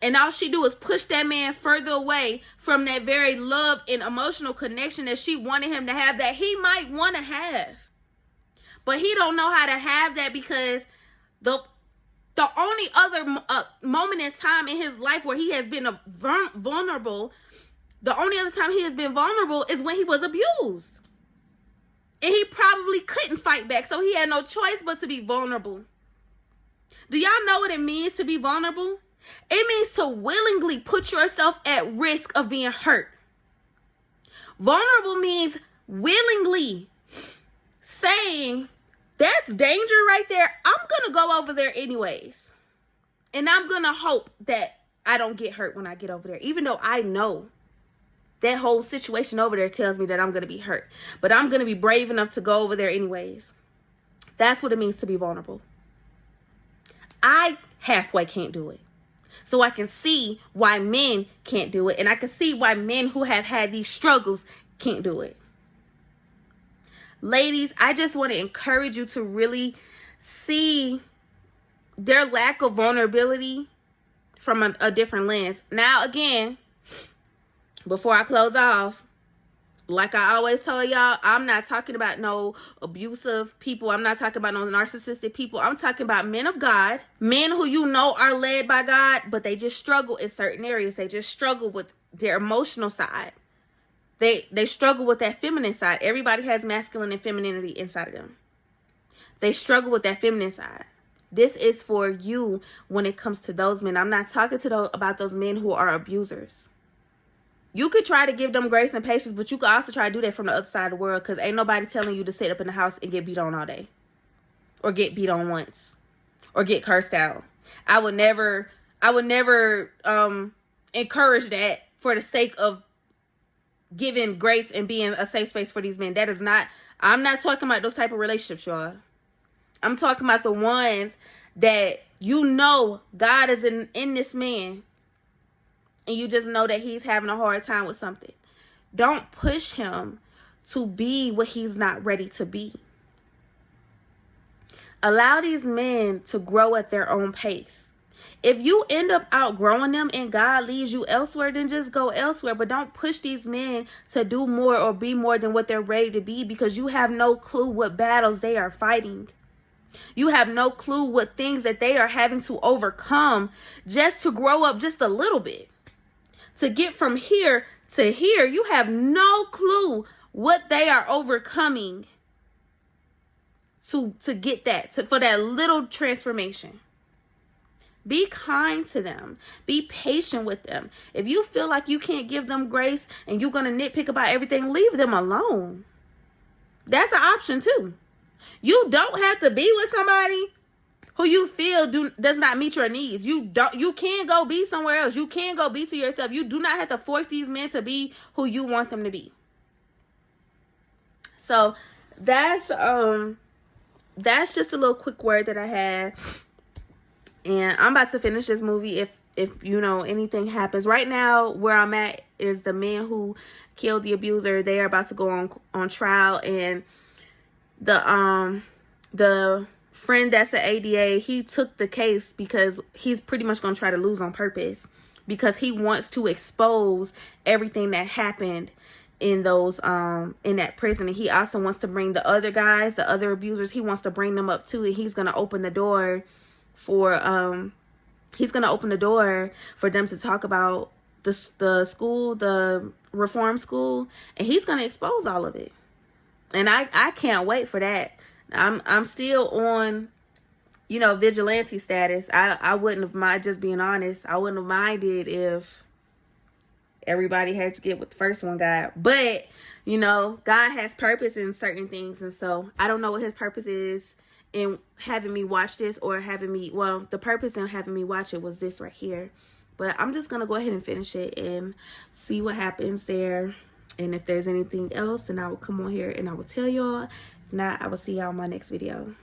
And all she do is push that man further away from that very love and emotional connection that she wanted him to have, that he might want to have. But he don't know how to have that, because the only other moment in time in his life where he has been vulnerable, the only other time he has been vulnerable is when he was abused. And he probably couldn't fight back, so he had no choice but to be vulnerable. Do y'all know what it means to be vulnerable? It means to willingly put yourself at risk of being hurt. Vulnerable means willingly saying, that's danger right there. I'm going to go over there anyways. And I'm going to hope that I don't get hurt when I get over there, even though I know that whole situation over there tells me that I'm going to be hurt. But I'm going to be brave enough to go over there anyways. That's what it means to be vulnerable. I halfway can't do it. So I can see why men can't do it. And I can see why men who have had these struggles can't do it. Ladies, I just want to encourage you to really see their lack of vulnerability from a different lens. Now, again, before I close off, like I always tell y'all, I'm not talking about no abusive people. I'm not talking about no narcissistic people. I'm talking about men of God, men who you know are led by God, but they just struggle in certain areas. They just struggle with their emotional side. They struggle with that feminine side. Everybody has masculine and femininity inside of them. They struggle with that feminine side. This is for you when it comes to those men. I'm not talking about those men who are abusers. You could try to give them grace and patience, but you could also try to do that from the other side of the world, because ain't nobody telling you to sit up in the house and get beat on all day, or get beat on once, or get cursed out. I would never encourage that for the sake of giving grace and being a safe space for these men. That is not, I'm not talking about those type of relationships, y'all. I'm talking about the ones that you know God is in this man, and you just know that he's having a hard time with something. Don't push him to be what he's not ready to be. Allow these men to grow at their own pace. If you end up outgrowing them and God leads you elsewhere, then just go elsewhere. But don't push these men to do more or be more than what they're ready to be, because you have no clue what battles they are fighting. You have no clue what things that they are having to overcome just to grow up just a little bit. To get from here to here, you have no clue what they are overcoming to get that, for that little transformation. Be kind to them. Be patient with them. If you feel like you can't give them grace and you're going to nitpick about everything, leave them alone. That's an option too. You don't have to be with somebody who you feel does not meet your needs. You can go be somewhere else. You can go be to yourself. You do not have to force these men to be who you want them to be. So that's just a little quick word that I had. And I'm about to finish this movie if you know anything happens. Right now, where I'm at is the man who killed the abuser. They are about to go on trial, and the friend that's an ADA, he took the case because he's pretty much going to try to lose on purpose, because he wants to expose everything that happened in those in that prison. And he also wants to bring the other guys, the other abusers, he wants to bring them up too, and he's going to open the door for them to talk about the school, the reform school, and he's going to expose all of it. And I can't wait for that. I'm still on, you know, vigilante status. I wouldn't have mind, just being honest, I wouldn't have minded if everybody had to get what the first one got. But, you know, God has purpose in certain things. And so I don't know what his purpose is in having me watch this, or having me, well, the purpose in having me watch it was this right here. But I'm just going to go ahead and finish it and see what happens there. And if there's anything else, then I will come on here and I will tell y'all. If not, I will see y'all in my next video.